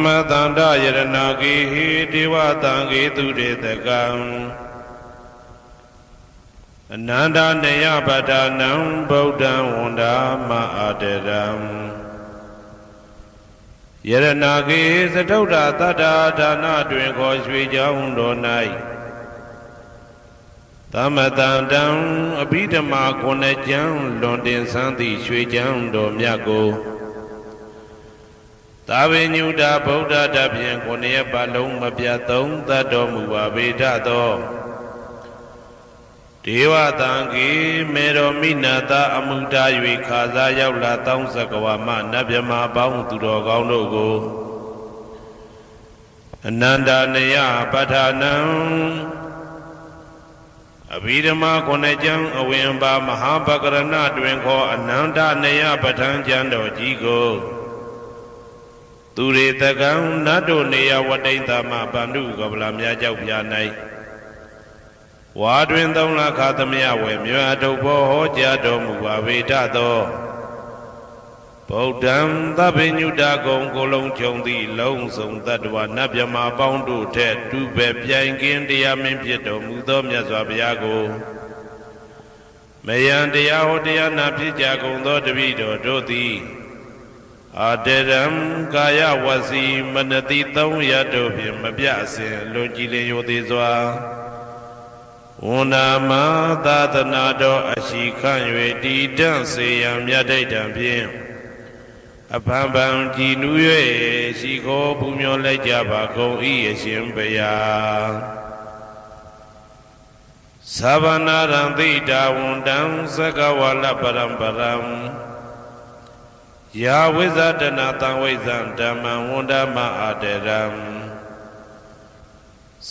မတန္တယရဏဂေဟိဒေဝတံဂေတုရေတကံအနန္တနေယပဒနံဗုဒ္ဓံဝန္ဒာမအာတရံယရဏဂေသတုဒ္ဓတတ္တာဒါနတွင်ခေါ်ရွှေကြောင်းတော်၌သမတန္တံအဘိဓမ္မာခုနှစ်ကျမ်းလွန်တင်ဆန်းသည့်ရွှေကြောင်းတော်မြတ်ကိုသာဝေညုတာဗုဒ္ဓတဖြင့်ခုနှစ်ရက်ပတ်လုံးမပြတ်သုံးသတ်တော်မူပါပေတတ်သောဒေဝတံဂေမေတော်မိနာတာအမှုတာ၍ခါစားရောက်လာတောင်းစကဝါမနတ်မြမာပေါင်းသူတော်ကောင်းတို့ကိုအနန္တနေယပဋ္ဌာနံအဘိဓမ္မာခုနှစ်ကျမ်းအဝင်ပါမဟာပကရဏတွင်ခေါ်အနန္တနေယပဋ္ဌာန်းကျမ်းတော်ကြီးကိုသူရေတကံနတ်တို့နေယဝတိတမဗန္ဓုကပလာများကြောက်ပြ၌ဝါတွင်သုံးလခသမယဝေမြွာထုတ်ဘောဟောကြားတော်မူပါပေတတ်သောဗုဒ္ဓံသဗ္ဗညုတကုံကိုလုံးခြုံသည့်လုံးစုံတတ္တဝနတ်မြမာပေါင်းတို့ထက်တူပဲပြိုင်ကင်းတရားမင်းဖြစ်တော်မူသောမြတ်စွာဘုရားကိုမယံတရားဟောတရားနာဖြစ်ကြကုန်သောတပည့်တော်တို့သည်အာတရံကာယဝစီမနတိသုံးရတို့ဖြင့်မပြအစဉ်လွန်ကြည်လင်ရိုသေစွာဝန္ဒာမသာသနာတော်အရှိခန့်၍တည်တံ့စေရန်မြတ်ဒိဋ္ဌံဖြင့်အဖန်ဖန်ကြည်နူး၍ရှိခိုးပူမျောလိုက်ကြပါကုန်၏အရှင်ဘုရားသဗ္ဗနာရံသိတာဝန္တံသကဝါလပရံပရံယာဝိဇာတနာတံဝိဇံဓမ္မံဝန္ဒမအာတရံ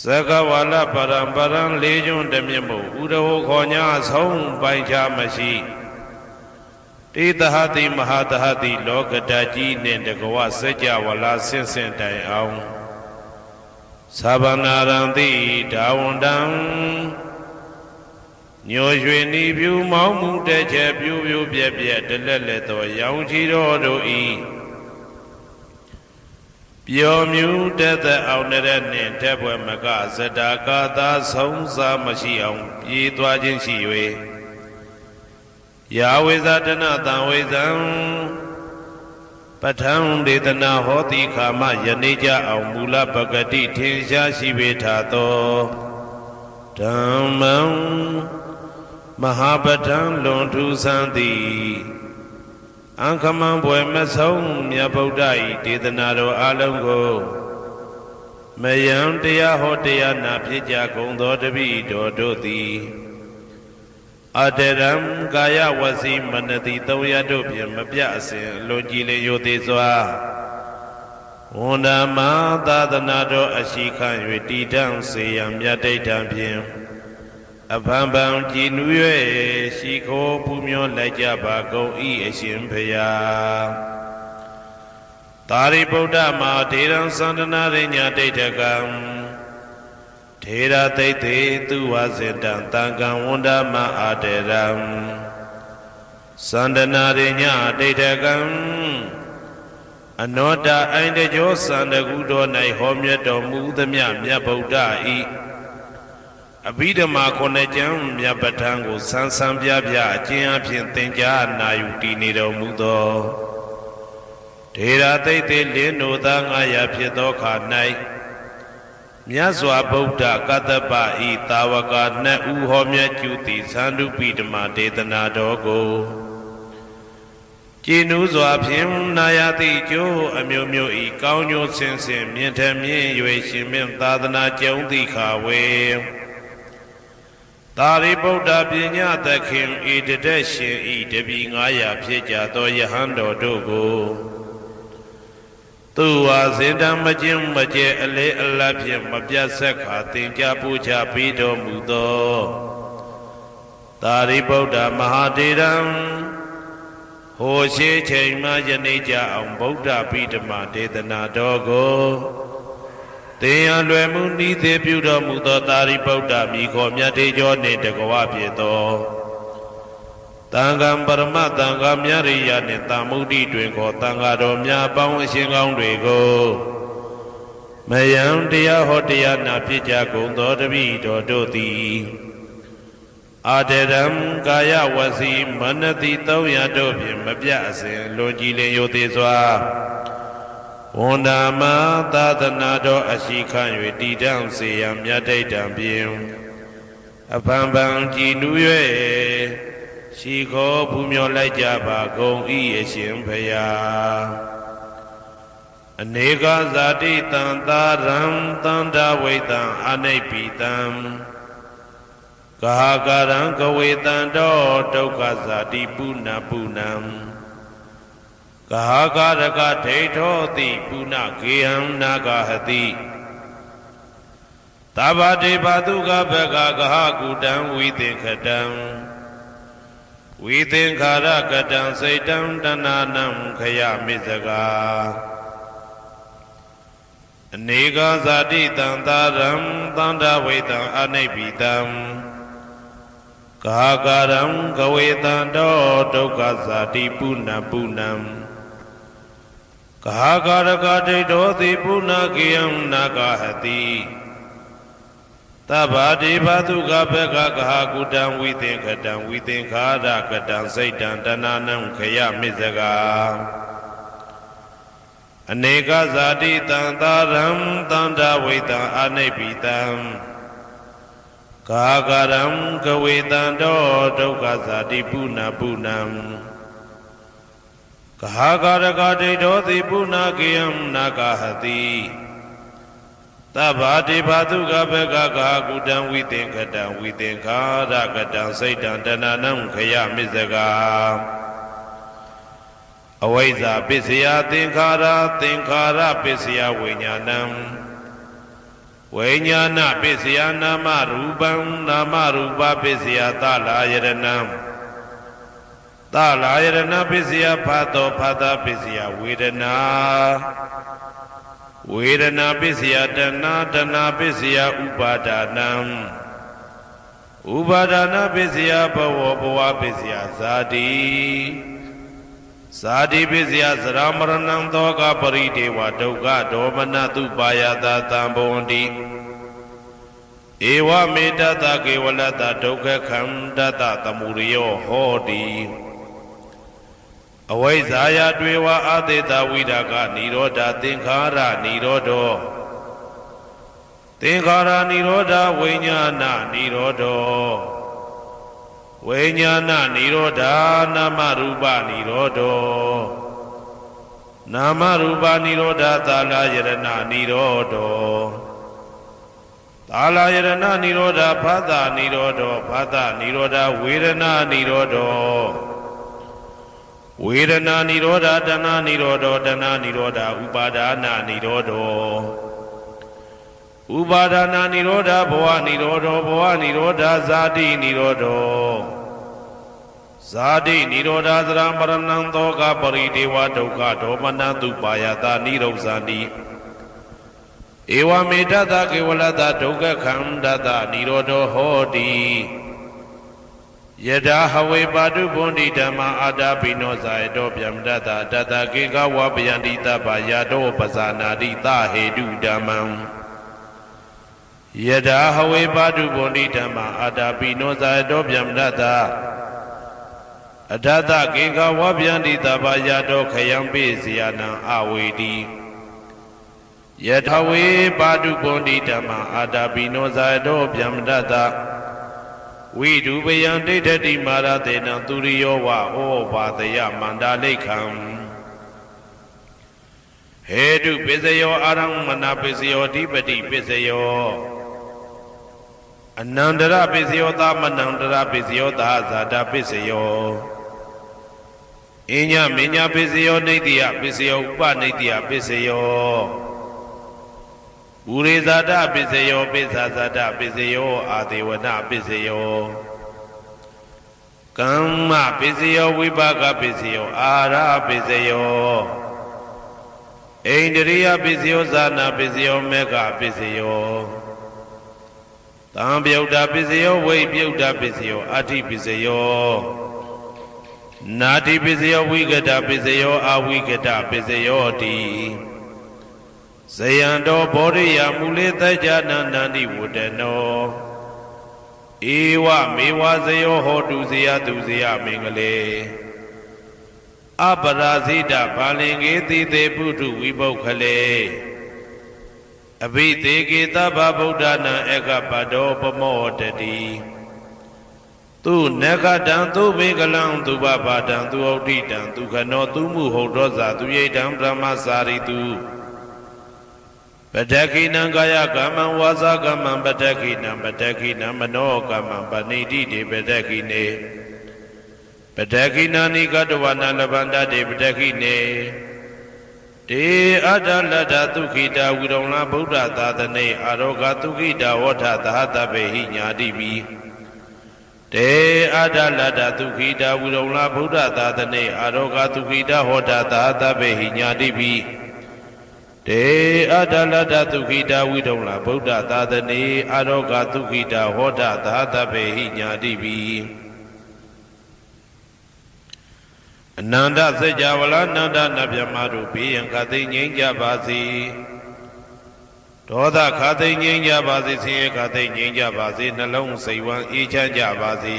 သကဝါလပရံပရံလေးကျွန်းတမြတ်မို့ဥဒဟောခေါ်ညာဆုံးပိုင်ခြားမရှိတေတဟတိမဟာတဟတိလောကတကြီးနှင့်တကဝစัจ java လာဆင့်ဆင့်တိုင်အောင်သဗ္ဗနာရံတိဒါဝန္တံညိုရွှေနီဖြူမောင်းမှုတဲ့ချက်ပြူပြူပြက်ပြက်တလက်လက်သောရောင်ချီတော်တို့ဤပျော်မြူတဲ့သက်အောင်တဲ့နှင့်တဲ့ဘွယ်မကဇတာကာသာဆုံးစားမရှိအောင်ပြေးသွားခြင်းရှိ၍ယာဝိဇာတနာတံဝိဇံပဋ္ဌံဒေသနာဟောတိခာမယနေ့ကြအောင်မူလပဂတိထင်ရှားရှိပေထသောဓမ္မံမဟာပဋ္ဌံလွန်ထူးဆန်းသည်အံခမံဘွယ်မဆုံးမြတ်ဗုဒ္ဓ၏ဒေသနာတော်အလုံးကိုမယံတရားဟောတရားနာဖြစ်ကြကုန်သောတပည့်တော်တို့သည်အတရံကာယဝစီမနတိသုံးရတို့ဖြင့်မပြအစဉ်လွန်ကြည်လင်ရိုသေစွာဝန္ဒာမသာသနာတော်အရှိခန့်၍တည်တံ့စေရန်မြတ်ဒိဋ္ဌံဖြင့်အဖန်ဖန်ကြည်နူး၍ရှိခိုးပူမျောလိုက်ကြပါကုန်၏အရှင်ဘုရားသာရိပုတ္တမဟာထေရံသန္တနာရိညာဒိဋ္ဌကံထေရသိတ္တေသူဝစေတံတံကံဝန္ဒမအာတရံသန္တနာရိညာဒိဋ္ဌကံအနောတအိုင်တကြောသန္တကုတော်၌ဟောမြတ်တော်မူသမျှမြတ်ဗုဒ္ဓဤအဘိဓမ္မာခုနှစ်ကျမ်းမြတ်ပဋ္ဌာန်းကိုဆန်းဆန်းပြပြအကျဉ်းအဖြစ်သင်ကြားနာယူတည်နေတော်မူသောထေရသိတ္တေလင်းတို့သာ900ဖြစ်သောခါ၌မြတ်စွာဘုရားကတ္တပဤတာဝက2ဦးဟောမြတ်ကျူသည်သန္ဓုပိဓမ္မာဒေသနာတော်ကိုကြည်နူးစွာဖြင့်နာယတိကျိုးအမျိုးမျိုးဤကောင်းကျိုးဆင်းဆင်းမြင့်ထမြင့်၍ရှင်မြင့်သာသနာကျုံသည့်ခါဝေသာရိပုတ္တပညာသခင်ဤတတက်ရှင်ဤတပည့်900ဖြစ်ကြသောယဟန်တော်တို့ကိုသူဝါစင်တံမကျင်းမကျဲအလေးအလတ်ဖြင့်မပြတ်ဆက်ခါသင်ကြားပူချပေးတော်မူသောသာရိပုတ္တမဟာထေရံဟိုရှိချိန်မှယနေ့ကြအောင်ဗုဒ္ဓပိဓမ္မာဒေသနာတော်ကိုသင်ရလွယ်မှုဤသေးပြုတော်မူသောသာရိပုတ္တမိခေါ်မြတ်တေကျော်နှင့်တကဝဖြစ်သောတန်ခါပရမတန်ခါမြရိယနှင့်တာမုဒ္ဒိတွင်ခေါ်တန်ခါတော်များပေါင်းအရှင်ကောင်းတွေကို မယံတရားဟောတရားနာဖြစ်ကြကုန်သောတပည့်တော်တို့သည်အာတရံကာယဝစီမနတိ300တို့ဖြင့်မပြအစဉ်လွန်ကြည်လင်ရိုသေစွာဝန်ဓမ္မသာသနာတော်အရှိခံ၍တည်တံ့စေရန်မြတ်တိတ်တံဖြင့်အဖန်ဖန်ကြည်နူး၍ရှိခေါ်ပူမျောလိုက်ကြပါကုန်၏အရှင်ဘုရားအနေကဇာတိတံသာရံတန္တဝိတံအနိပိတံကာကရံကဝေတံတောဒုက္ခဇာတိပုဏ္ဏပုဏ္ဏံကာကရကဒိဋ္ဌောတိပုဏ္ဏကေယံနာဂဟတိသဗ္ဗတေဘတုကဘဂကဟကုတံဝိသင်္ခတံဝိသင်္ခာရကတံစိတ်တံတဏနံခယမိစကာအနေကဇာတိတံသာရံသန္တာဝိတံအနိပိတံကာကရံကဝေတံတောဒုက္ခဇာတိပုဏ္ဏပုဏ္ဏံကာကရကဒိဋ္ဌောတိပုဏ္ဏကေယံနာဂဟတိသဗ္ဗတိဘသုကဘဂကဟကုတံဝိသင်္ခတံဝိသင်္ခာရကတံစိတ်တံတဏနံခယမိစကာအနေကဇာတိတံသာရံတန္တဝိတံအနိပိတံကာကရံကဝေတံတောဒုက္ခဇာတိပုဏ္ဏပုဏ္ဏံကာကရကဒိဋ္ဌောတိပုဏ္ဏကေယံနာဂဟတိသဗ္ဗတိဘသုကဘဂကဟကုတံဝိသင်္ခတံဝိသင်္ခာရကတံစိတ်တံတဏနံခယမိစကာအဝိဇ္ဇာပစ္စယသင်္ခါရသင်္ခါရပစ္စယဝိညာဏံဝိညာဏပစ္စယနာမရူပံနာမရူပပစ္စယသလာယရဏံသလာယရဏပစ္စယဖတ်သောဖတ်တာပစ္စယဝေဒနာဝေဒနာပစ္စယတဏတဏပစ္စယဥပါဒနာဥပါဒနာပစ္စယဘဝဘဝပစ္စယဇာတိဇာတိပစ္စယသရမရဏံသောကပရိဒေဝဒုက္ခဒေါမနတုပါယတာတံဘဝန္တိဧဝမေတ္တကေဝလတ္တဒုက္ခခန္တတသမုရိယောဟောတိအဝိဇ္ဇာယတွေဝအသေတဝိရာကနိရောဓသင်္ခါရနိရောဓောသင်္ခါရနိရောဓဝိညာဏနိရောဓောဝိညာဏနိရောဓနာမရူပနိရောဓောနာမရူပနိရောဓသာလယရဏနိရောဓောသာလယရဏနိရောဓဖသနိရောဓောဖသနိရောဓဝေဒနာနိရောဓောဝေဒနာနိရောဓတဏနိရောဓတဏနိရောဓဥပါဒနာနိရောဓဥပါဒနာနိရောဓဘဝနိရောဓဘဝနိရောဓဇာတိနိရောဓဇာတိနိရောဓသရမရဏံသောကပရိဒေဝဒုက္ခဒေါမနတုပါယတာနိရောဇာတိဧဝမေတ္တကေဝလတ္တဒုက္ခခန္တတနိရောဓဟောတိယထာဟဝေပါတုဗုန်တိဓမ္မာအာတာပိနောဇာယတောဗျမတတတတကေကဝပယန္တိတပယာတောပဇာနာတိသဟေတုဓမ္မံယထာဟဝေပါတုဗုန်တိဓမ္မာအာတာပိနောဇာယတောဗျမတတအထတကေကဝပယန္တိတပယာတောခယံပိစီယနံအဝေတိယထာဝေပါတုဗုန်တိဓမ္မာအာတာပိနောဇာယတောဗျမတတဝိဒုပယံဒိဋ္ဌတိမာရတေနံသူရိယောဝဩဘာတယမန္တာလိခံဟေတုပစ္စယောအာရမဏပစ္စယောဓိပတိပစ္စယောအနန္တရပစ္စယောသမနန္တရပစ္စယောသာဇာတာပစ္စယောအညမညပစ္စယောနေတိယပစ္စယောဥပနေတိယပစ္စယောဘူရိဇာတပစ္စယောပိစ္ဆာဇာတပစ္စယောအာဒေဝနပစ္စယောကမ္မပစ္စယောဝိပါကပစ္စယောအာရပစ္စယောဣန္ဒရိယပစ္စယောဇာနာပစ္စယောမေဃပစ္စယောသံပြုတ်တာပစ္စယောဝိပြုတ်တာပစ္စယောအာတိပစ္စယောနာတိပစ္စယောဝိကတပစ္စယောအာဝိကတပစ္စယောတိ ဇယံတော်ဘောရိယမူလေတကြနာနန္တိဝတ္တနောဧဝမေဝဇယောဟောတုဇယတုဇယမင်္ဂလေအပရာဇိတဘာလင်္ကေတိတေပုထုဝိပုခ္ခလေအဘိသေကေတဗ္ဗဗုဒ္ဓနာဧကပတောပမောတတိသူနဂတံသူဘေကလံသူဘဘာတံသူဩဋ္ဌိတံသူခနောသူမှုဟုတ်သောဇာသူယိတံဗြဟ္မစာရိတုပတ္တခိနံကာယကမ္မံဝါစာကမ္မံပတ္တခိနံပတ္တခိနံမနောကမ္မံပဏိတိတေပတ္တခိနေပတ္တခိနာနိကတဝနာလဗန္တတေပတ္တခိနေတေအတ္တလတ္တသုခိတာဝိရုံလဗုဒ္ဓသာသနေအာရောဂသုခိတာဝဋ္ဌသဟတပေဟိညာတိပိတေအတ္တလတ္တသုခိတာဝိရုံလဗုဒ္ဓသာသနေအာရောဂသုခိတာဟောတာသဟတပေဟိညာတိပိတေအတ္တလတ္တသုခိတာဝိရုံလဗုဒ္ဓသာသနေအာရောဂသုခိတာဟောတာသဟတပေဟိညာတိပိအနန္တစัจ java လာနန္ဒနဗျမတို့ဘေးရန်ခသိငြိမ်းကြပါစေဒေါသခသိငြိမ်းကြပါစေဆင်းရဲခသိငြိမ်းကြပါစေနှလုံးစိတ်ဝမ်းအေးချမ်းကြပါစေ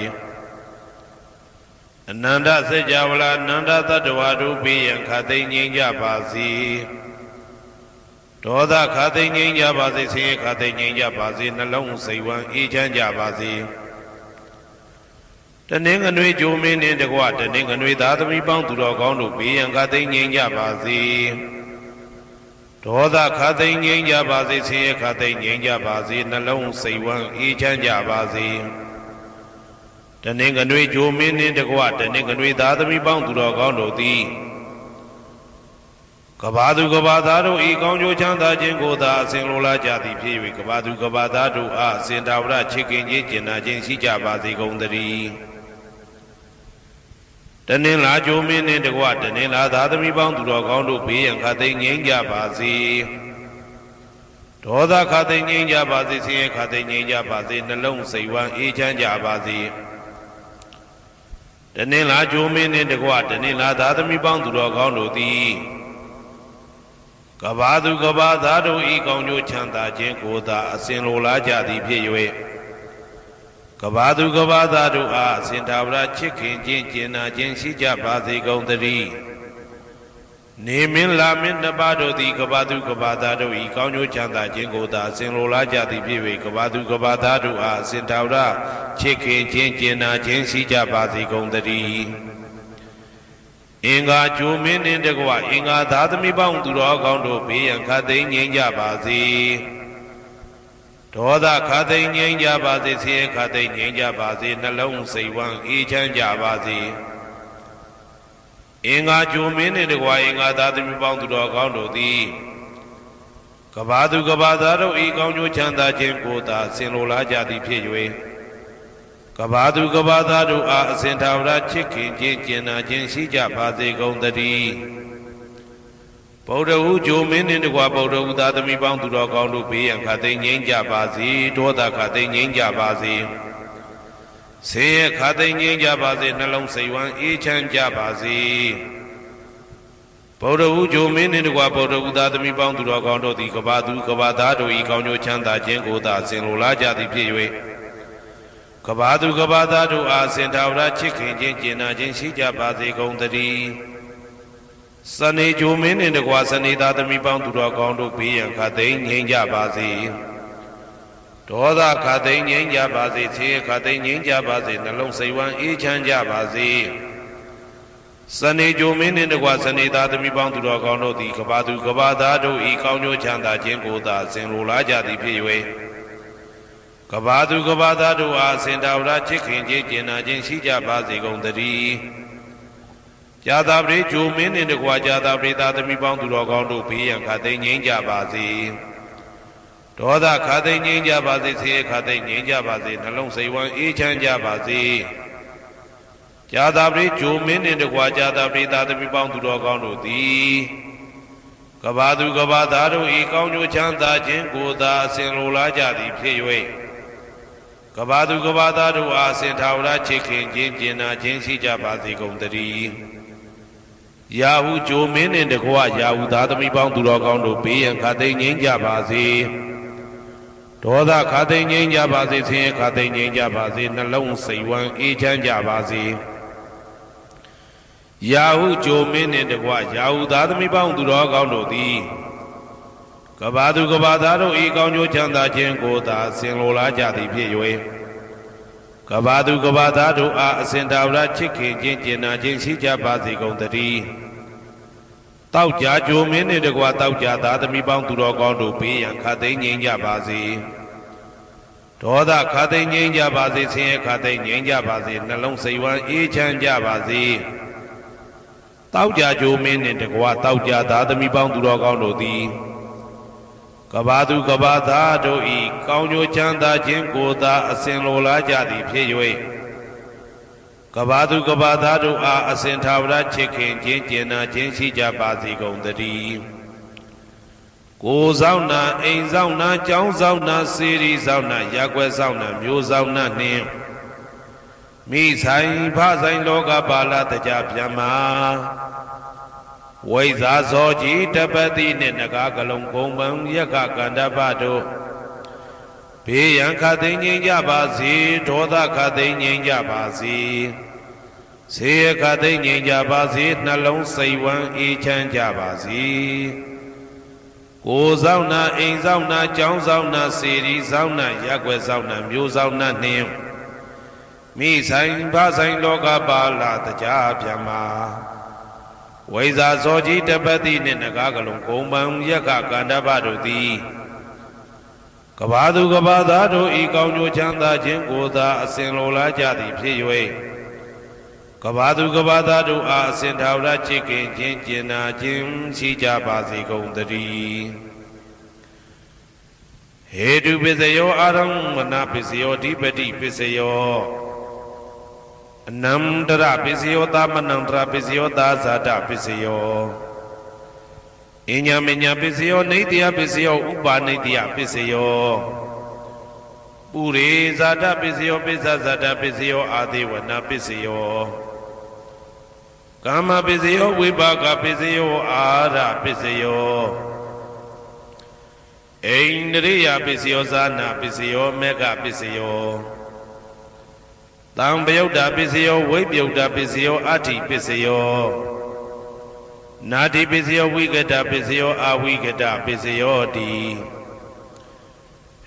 အနန္တစัจ java လာနန္ဒတတ္တဝါတို့ဘေးရန်ခသိငြိမ်းကြပါစေဒေါသခသိငြိမ်းကြပါစေဆင်းရဲခသိငြိမ်းကြပါစေနှလုံးစိတ်ဝမ်းအေးချမ်းကြပါစေတနင်္ဂနွေဂျိုမင်းနှင့်တကွတနင်္ဂနွေသားသမီးပေါင်းသူတော်ကောင်းတို့ဘေးရန်ခသိငြိမ်းကြပါစေဒေါသခသိငြိမ်းကြပါစေဆင်းရဲခသိငြိမ်းကြပါစေနှလုံးစိတ်ဝမ်းအေးချမ်းကြပါစေတနင်္ဂနွေဂျိုမင်းနှင့်တကွတနင်္ဂနွေသားသမီးပေါင်းသူတော်ကောင်းတို့သည်ကဘာသူကဘာသားတို့ဤကောင်းကျိုးချမ်းသာခြင်းကိုသာအစဉ်လိုလားကြသည်ဖြစ်၍ကဘာသူကဘာသားတို့အားအစဉ်တာဝရချစ်ခင်ခြင်းကျင်နာခြင်းရှိကြပါစေကုန်သတည်းတနင်္လာဂျိုမင်းနှင့်တကွတနင်္လာသားသမီးပေါင်းသူတော်ကောင်းတို့ဘေးရန်ခသိငြိမ်းကြပါစေဒေါသခသိငြိမ်းကြပါစေဆင်းရဲခသိငြိမ်းကြပါစေနှလုံးစိတ်ဝမ်းအေးချမ်းကြပါစေတနင်္လာဂျိုမင်းနှင့်တကွတနင်္လာသားသမီးပေါင်းသူတော်ကောင်းတို့သည်ကဘာသူကဘာသားတို့ဤကောင်းကျိုးချမ်းသာခြင်းကိုသာအစဉ်လိုလားကြသည်ဖြစ်၍ကဘာသူကဘာသားတို့အားအစဉ်သာဝရချစ်ခင်ခြင်းကျင်နာခြင်းရှိကြပါစေကုန်သတည်းနေမင်းလာမင်းနှစ်ပါးတို့သည်ကဘာသူကဘာသားတို့ဤကောင်းကျိုးချမ်းသာခြင်းကိုသာအစဉ်လိုလားကြသည်ဖြစ်၍ကဘာသူကဘာသားတို့အားအစဉ်သာဝရချစ်ခင်ခြင်းကျင်နာခြင်းရှိကြပါစေကုန်သတည်းအင်္ဂါဂျိုမင်းနှင့်တကွအင်္ဂါသားသမီးပေါင်းသူတော်ကောင်းတို့ဘေးရန်ခသိငြိမ်းကြပါစေဒေါသခသိငြိမ်းကြပါစေဆင်းရဲခသိငြိမ်းကြပါစေနှလုံးစိတ်ဝမ်းအေးချမ်းကြပါစေအင်္ဂါဂျိုမင်းနှင့်တကွအင်္ဂါသားသမီးပေါင်းသူတော်ကောင်းတို့သည်ကဘာသူကဘာသားတို့ဤကောင်းကျိုးချမ်းသာခြင်းကိုသာဆင်လိုလားကြသည်ဖြစ်၍ကဘာသူကဘာသားတို့အားအစဉ်သာဝရချစ်ခင်ခြင်းကျင်နာခြင်းရှိကြပါစေကုန်သတည်းဗုဒ္ဓဟူဂျိုမင်းနှင့်တကွဗုဒ္ဓဟူသားသမီးပေါင်းသူတော်ကောင်းတို့ဘေးရန်ခသိငြိမ်းကြပါစေဒေါသခသိငြိမ်းကြပါစေဆင်းရဲခသိငြိမ်းကြပါစေနှလုံးစိတ်ဝမ်းအေးချမ်းကြပါစေဗုဒ္ဓဟူဂျိုမင်းနှင့်တကွဗုဒ္ဓဟူသားသမီးပေါင်းသူတော်ကောင်းတို့သည်ကဘာသူကဘာသားတို့ဤကောင်းကျိုးချမ်းသာခြင်းကိုသာဆင်လိုလားကြသည်ဖြစ်၍ကဘာသူကဘာသားတို့အားစင်သာဝရချစ်ခင်ခြင်းကျင်နာခြင်းရှိကြပါစေကုန်သတည်းစနေဂျိုမင်းနှင့်တကွစနေသားသမီးပေါင်းသူတော်ကောင်းတို့ဘေးရန်ခသိငြိမ်းကြပါစေဒေါသခသိငြိမ်းကြပါစေဆင်းရဲခသိငြိမ်းကြပါစေနှလုံးစိတ်ဝမ်းအေးချမ်းကြပါစေစနေဂျိုမင်းနှင့်တကွစနေသားသမီးပေါင်းသူတော်ကောင်းတို့သည်ကဘာသူကဘာသားတို့ဤကောင်းကျိုးချမ်းသာခြင်းကိုသာဆင်လိုလားကြသည်ဖြစ်၍ကဘာသူကဘာသားတို့အားစင်တာဝရချစ်ခင်ခြင်းကျင်နာခြင်းရှိကြပါစေကုန်သတည်းဇာတာပရိဂျိုမင်းနှင့်တကွာဇာတာပရိသားသမီးပေါင်းသူတော်ကောင်းတို့ဘေးရန်ခသိငြိမ်းကြပါစေဒေါသခသိငြိမ်းကြပါစေဆင်းရဲခသိငြိမ်းကြပါစေနှလုံးစိတ်ဝမ်းအေးချမ်းကြပါစေဇာတာပရိဂျိုမင်းနှင့်တကွာဇာတာပရိသားသမီးပေါင်းသူတော်ကောင်းတို့သည်ကဘာသူကဘာသားတို့ဤကောင်းကျိုးချမ်းသာခြင်းကိုသာအစဉ်လိုလားကြသည်ဖြစ်၍ကဘာသူကဘာသားတို့အားအစဉ်သာဝရချစ်ခင်ခြင်းကျင်နာခြင်းရှိကြပါစေကုန်သတည်း ရာဟုဂျိုမင်းနှင့်တကွရာဟုသားသမီးပေါင်းသူတော်ကောင်းတို့ဘေးရန်ခါသိမ်းငြိမ်းကြပါစေဒေါသခါသိမ်းငြိမ်းကြပါစေဆင်းရဲခါသိမ်းငြိမ်းကြပါစေနှလုံးစိတ်ဝမ်းအေးချမ်းကြပါစေရာဟုဂျိုမင်းနှင့်တကွရာဟုသားသမီးပေါင်းသူတော်ကောင်းတို့သည်ကဘာသူကဘာသားတို့ဤကောင်းကျိုးချမ်းသာခြင်းကိုသာဆင်လိုလားကြသည်ဖြစ်၍ကဘာသူကဘာသားတို့အားအစဉ်တာဝရချစ်ခင်ခြင်းကျင်နာခြင်းရှိကြပါစေကုန်သတည်းတောက်ကြကြိုမင်းနှင့်တကွတောက်ကြသားသမီးပေါင်းသူတော်ကောင်းတို့ဘေးရန်ခါသိမ်းငြိမ်းကြပါစေဒေါသခါသိမ်းငြိမ်းကြပါစေဆင်းရဲခါသိမ်းငြိမ်းကြပါစေနှလုံးစိတ်ဝမ်းအေးချမ်းကြပါစေတောက်ကြကြိုမင်းနှင့်တကွတောက်ကြသားသမီးပေါင်းသူတော်ကောင်းတို့သည်ကဘာသူကဘာသားတို့ဤကောင်းကျိုးချမ်းသာခြင်းကိုသာအစဉ်လိုလားကြသည်ဖြစ်၍ကဘာသူကဘာသားတို့အားအစဉ်ထာဝရချစ်ခင်ခြင်းကျင်နာခြင်းရှိကြပါစေကုန်သတည်းကိုယ်ဆောင်နာအိမ်ဆောင်နာကျောင်းဆောင်နာစေရီဆောင်နာရက်ွယ်ဆောင်နာမျိုးဆောင်နာနှင့်မိဆိုင်ဖဆိုင်လောကပါဠတကြဗျမ္မာဝိဇာဇောကြီးတပတိနှင့်နဂါကလုံးကုံပံယက္ခကန္တပတို့ဘေးရန်ခါသိမ်းငြိမ်းကြပါစေဒေါသခါသိမ်းငြိမ်းကြပါစေဆေးရခါသိမ်းငြိမ်းကြပါစေနှလုံးစိတ်ဝမ်းအေးချမ်းကြပါစေကိုယ်ဆောင်နာအိမ်ဆောင်နာကျောင်းဆောင်နာစေရီဆောင်နာရက်ွယ်ဆောင်နာမျိုးဆောင်နာနှင့်မိဆိုင်ဖဆိုင်လောကပါဠတကြဗျမ္မာဝိဇာဇောကြီးတပတိနှင့်နဂါကလုံးကုံပံယက္ခကန္တပတို့သည်ကဘာသူကဘာသားတို့ဤကောင်းကျိုးချမ်းသာခြင်းကိုသာအစဉ်လိုလားကြသည်ဖြစ်၍ကဘာသူကဘာသားတို့အားအစဉ်ထာဝရချစ်ခင်ခြင်းကျင်နာခြင်းရှိကြပါစေကုန်သတည်းဟေတုပစ္စယောအာရမဏပစ္စယောဓိပတိပစ္စယောအနန္တရပစ္စယောသမနန္တရပစ္စယောသာဇာတပစ္စယောအညမညပစ္စယောနေတ္တယပစ္စယောဥပါနေတ္တယပစ္စယောပုရိဇာတပစ္စယောပိစ္ဆဇာတပစ္စယောအာသေဝနာပစ္စယောကာမပစ္စယောဝိပါကပစ္စယောအာရပစ္စယောအိန္ဒရိယပစ္စယောဇာနာပစ္စယောမေဃပစ္စယောတံပယုတ်တာပစ္စယောဝိပယုတ်တာပစ္စယောအဋ္ဌိပစ္စယောနာတိပစ္စယောဝိကတပစ္စယောအဝိကတပစ္စယောတိ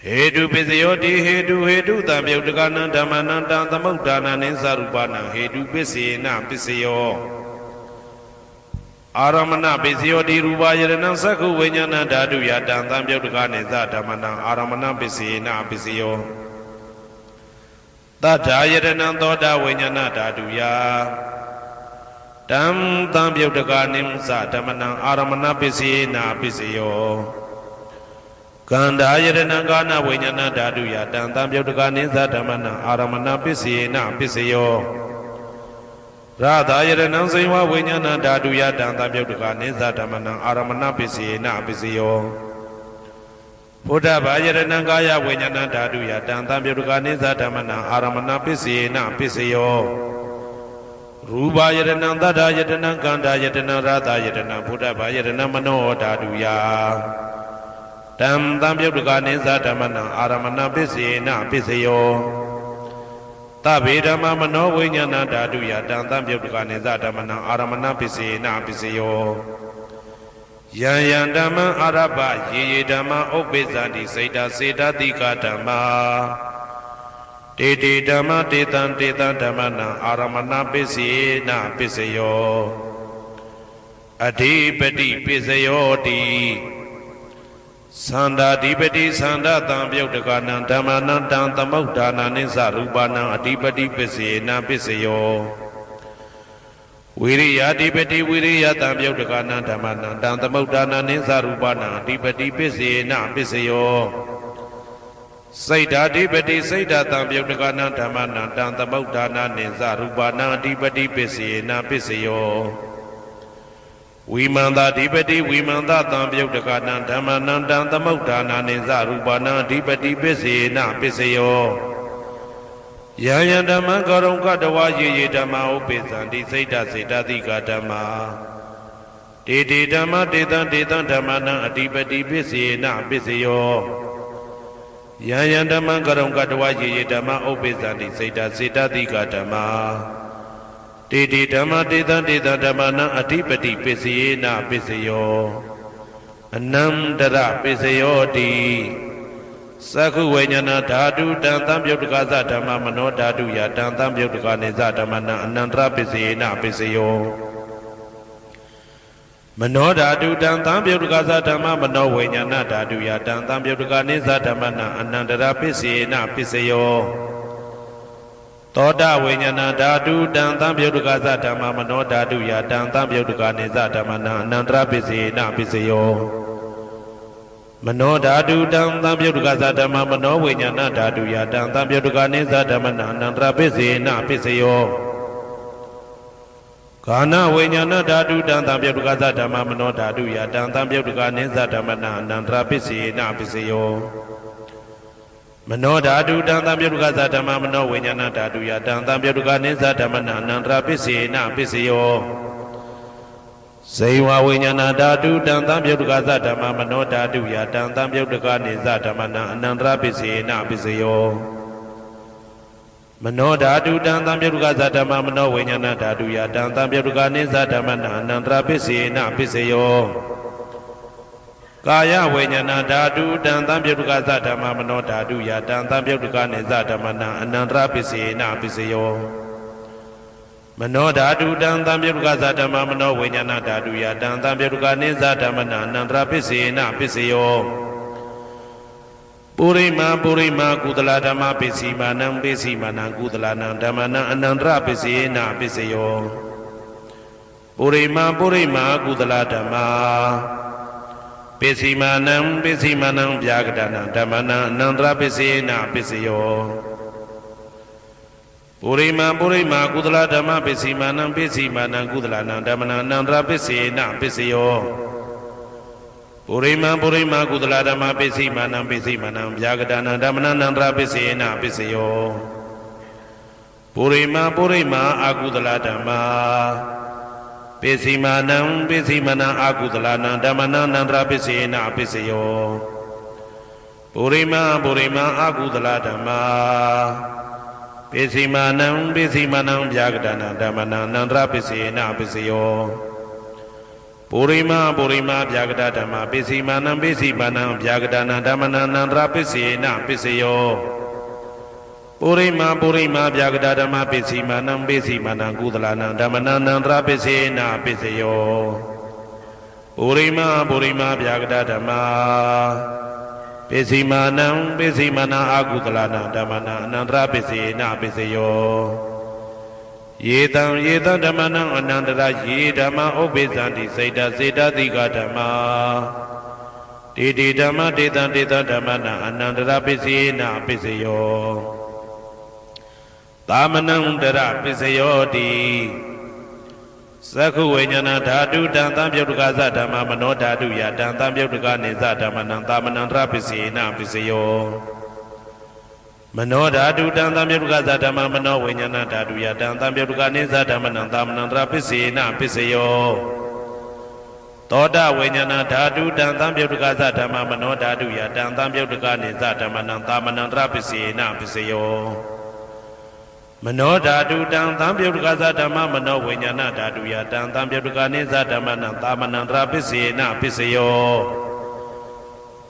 ဟေတုပစ္စယောတိဟေတုတံပယုတ်တကနံဓမ္မနံတံသမုဋ္ဌာနံနိသရူပနံဟေတုပစ္စေနပစ္စယောအာရမဏပစ္စယောတိရူပယရဏံသက္ခုဝိညာဏဓာတုယတံသံပယုတ်တကနိသဓမ္မနံအာရမဏပစ္စေနပစ္စယောတထာယတနံသောတာဝိညာဏဓာတုယတံသံပယုတ်တကနိသဓမ္မနံအာရမဏပစ္စေနပစ္စယောကန္ဓာယတနံကာနဝိညာဏဓာတုယတံသံပယုတ်တကနိသဓမ္မနံအာရမဏပစ္စေနပစ္စယောရသာယတနံစေဝဝိညာဏဓာတုယတံသံပယုတ်တကနိသဓမ္မနံအာရမဏပစ္စေနပစ္စယောဘုဒ္ဓဘာယတနံကာယဝိညာဏဓာတုယတံသံပယုတ်တကနိသဓမ္မနံအာရမဏပစ္စေနပစ္စယောရူပယတနံသတ္တယတနံကန္ဓာယတနံရသယတနံဘုဒ္ဓဘာယတနံမနောဓာတုယတံသံပယုတ်တကနိသဓမ္မနံအာရမဏပစ္စေနပစ္စယောသဗ္ဗေဓမ္မမနောဝိညာဏဓာတုယတံသံပယုတ်တကနိသဓမ္မနံအာရမဏပစ္စေနပစ္စယောယံယံဓမ္မအာရပယေယေဓမ္မဥပ္ပိသန္တိစေတစေတတိကဓမ္မာတေတေဓမ္မတေတံဓမ္မနံအာရမဏပစ္စေနပစ္စယောအဓိပတိပစ္စယောတိသန္တာဓိပတိသန္တာတံပယုတ်တကနံဓမ္မနံတံသမုဋ္ဌာနနိသရူပနံအဓိပတိပစ္စေနပစ္စယောဝိရိယဓိပတိဝိရိယတံပယုတ်တကနံဓမ္မနံတံသမုဋ္ဌာနနိသရူပနံအဓိပတိပစ္စေနပစ္စယောစိတ်ဓာဓိပတိစိတ်ဓာတံပယုတ်တကနံဓမ္မနံတံသမုဋ္ဌာနနိသရူပနံအဓိပတိပစ္စေနပစ္စယောဝိမန္တဓိပတိဝိမန္တတံပယုတ်တကနံဓမ္မနံတံသမုဋ္ဌာနနိသရူပနံအဓိပတိပစ္စေနပစ္စယောယံယံဓမ္မံကရုံကတဝါယေယေဓမ္မဥပိသန္တိစိတ်ဓာစေတသိကဓမ္မာ တေတေဓမ္မတေတံတေတံဓမ္မနံအတိပတိပစ္စေနပစ္စယောယံယံဓမ္မကရုံကတဝယေယေဓမ္မဥပ္ပိသန္တိစေတစေတတိကဓမ္မတေတေဓမ္မတေတံတေတံဓမ္မနံအတိပတိပစ္စေနပစ္စယောအနန္တရပစ္စယောတိသက္ခုဝိညာဏဓာတုတံသံပြုတ်တကသဓမ္မမနောဓာတုယတံသံပြုတ်တကနေသဓမ္မနံအနန္တရပစ္စေနပစ္စယောမနောဓာတုတံသံပြုတ်တကသဓမ္မမနောဝိညာဏဓာတုယတံသံပြုတ်တကနေသဓမ္မနံအနန္တရပစ္စေနပစ္စယောသောတဝိညာဏဓာတုတံသံပြုတ်တကသဓမ္မမနောဓာတုယတံသံပြုတ်တကနေသဓမ္မနံအနန္တရပစ္စေနပစ္စယောမနောဓာတုတံသံပြုတ်တကသဓမ္မမနောဝိညာဏဓာတုယတံသံပြုတ်တကနေသဓမ္မနံအနန္တရပစ္စေနပစ္စယောကာနဝိညာဏဓာတုတံသံပြုတ်တကသဓမ္မမနောဓာတုယတံသံပြုတ်တကနေသဓမ္မနံအနန္တရပစ္စေနပစ္စယောမနောဓာတုတံသံပြုတ်တကသဓမ္မမနောဝိညာဏဓာတုယတံသံပြုတ်တကနေသဓမ္မနံအနန္တရပစ္စေနပစ္စယောဇေဝဝိညာဏဓာတုတံသံပြုတ်တကသဓမ္မမနောဓာတုယတံသံပြုတ်တကနေသဓမ္မနံအနန္တရပစ္စေနပစ္စယောမနောဓာတုတံသံပြုတ်တကသဓမ္မမနောဝိညာဏဓာတုယတံသံပြုတ်တကနေသဓမ္မနံအနန္တရပစ္စေနပစ္စယောကာယဝိညာဏဓာတုတံသံပြုတ်တကသဓမ္မမနောဓာတုယတံသံပြုတ်တကနေသဓမ္မနံအနန္တရပစ္စေနပစ္စယောမနောဓာတုတံသံပြုတ်တကသဓမ္မမနောဝိညာဏဓာတုယတံသံပြုတ်တကနေသဓမ္မနံအနန္တရပစ္စေနပစ္စယောပုရိမာပုရိမာကုသလဓမ္မပစ္စည်းမာနံပစ္စည်းမာနံကုသလနံဓမ္မနံအနန္တရပစ္စေနပစ္စယောပုရိမာပုရိမာကုသလဓမ္မပစ္စည်းမာနံပစ္စည်းမာနံဗျာကတနံဓမ္မနံအနန္တရပစ္စေနပစ္စယောပုရိမာပုရိမာကုသလဓမ္မပစ္စည်းမာနံပစ္စည်းမာနံကုသလနံဓမ္မနံအနန္တရပစ္စေနပစ္စယောပုရိမာပုရိမာကုသလဓမ္မပစ္စည်းမာနံပစ္စည်းမာနံဗျာကတနံဓမ္မနံအနန္တရပစ္စေနပစ္စယောပုရိမာပုရိမာအာကုသလဓမ္မပစ္စည်းမာနံပစ္စည်းမာနံအာကုသလနံဓမ္မနံအနန္တရပစ္စေနပစ္စယောပုရိမာပုရိမာအာကုသလဓမ္မပစ္စည်းမာနံပစ္စည်းမာနံဗျာကတနံဓမ္မနံအနန္တရပစ္စေနပစ္စယောပုရိမာပုရိမာဗျာကတဓမ္မပစ္စည်းမာနံပစ္စည်းမာနံဗျာကတနံဓမ္မနံအနန္တရပစ္စေနပစ္စယောပုရိမာပုရိမာဗျာကတဓမ္မပစ္စည်းမာနံပစ္စည်းမာနံကုသလနံဓမ္မနံအနန္တရပစ္စေနပစ္စယောပုရိမာပုရိမာဗျာကတဓမ္မပစ္စည်းမာနံပစ္စည်းမာနံအာကုသလနံဓမ္မနံအနန္တရပစ္စေနပစ္စယောယေတံယေတံဓမ္မနံအနန္တရယေဓမ္မဥပ္ပိသန္တိစေတစေတတိကဓမ္မတေတေဓမ္မတေတံတေတံဓမ္မနံအနန္တရပစ္စေနပစ္စယောသာမနံတရပစ္စယောတိသက္ခုဝိညာဏဓာတုတံသံပြုတ်တကသဓမ္မမနောဓာတုယတံသံပြုတ်တကနေသဓမ္မနံသာမနံတရပစ္စေနပစ္စယောမနောဓာတုတံသံပြုတ်တကသဓမ္မမနောဝိညာဏဓာတုယတံသံပြုတ်တကနေသဓမ္မနံသာမနံတရပစ္စေနပစ္စယောသောတဝိညာဏဓာတုတံသံပြုတ်တကသဓမ္မမနောဓာတုယတံသံပြုတ်တကနေသဓမ္မနံသာမနံတရပစ္စေနပစ္စယောမနောဓာတုတံသံပြုတ်တကသဓမ္မမနောဝိညာဏဓာတုယတံသံပြုတ်တကနေသဓမ္မနံသာမနံတရပစ္စေနပစ္စယော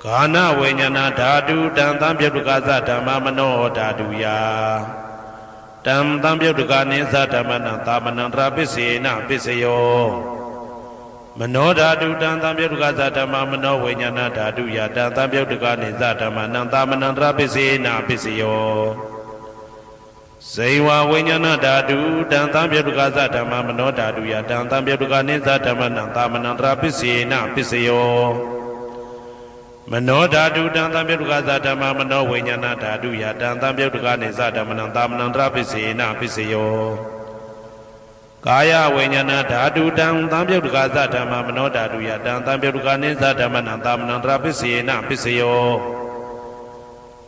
ကာနဝိညာဏဓာတုတံသံပြုတ်တကသဓမ္မမနောဓာတုယတံသံပြုတ်တကနေသဓမ္မနံသာမနံတရပစ္စေနပစ္စယောမနောဓာတုတံသံပြုတ်တကသဓမ္မမနောဝိညာဏဓာတုယတံသံပြုတ်တကနေသဓမ္မနံသာမနံတရပစ္စေနပစ္စယောဇေဝဝိညာဏဓာတုတံသံပြုတ်တကသဓမ္မမနောဓာတုယတံသံပြုတ်တကနေသဓမ္မနံသာမနံတရပစ္စေနပစ္စယောမနောဓာတုတံသံပြုတ်တကသဓမ္မမနောဝိညာဏဓာတုယတံသံပြုတ်တကနေသဓမ္မနံသာမနံတရပစ္စေနပစ္စယောကာယဝိညာဏဓာတုတံသံပြုတ်တကသဓမ္မမနောဓာတုယတံသံပြုတ်တကနေသဓမ္မနံသာမနံတရပစ္စေနပစ္စယော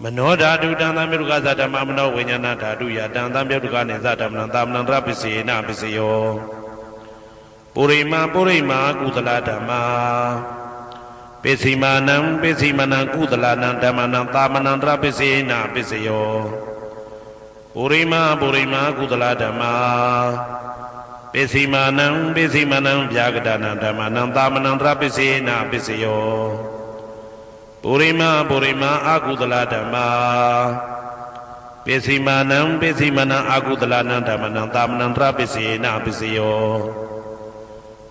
မနောဓာတုတံသံပြုတ်တကသဓမ္မမနောဝိညာဏဓာတုယတံသံပြုတ်တကနေသဓမ္မနံသာမနံတရပစ္စေနပစ္စယော ปุริมาปุริมากุตละธรรมาปิสิมานังปิสิมานังกุตละนังธรรมานังตามนังตระปิเสนะปิเสโยปุริมาปุริมากุตละธรรมาปิสิมานังปิสิมานังဗျာกตานังธรรมานังตามนังตระปิเสนะปิเสโยปุริมาปุริมาอากุตละธรรมาปิสิมานังปิสิมานังอากุตละนังธรรมานังตามนังตระปิเสนะปิเสโย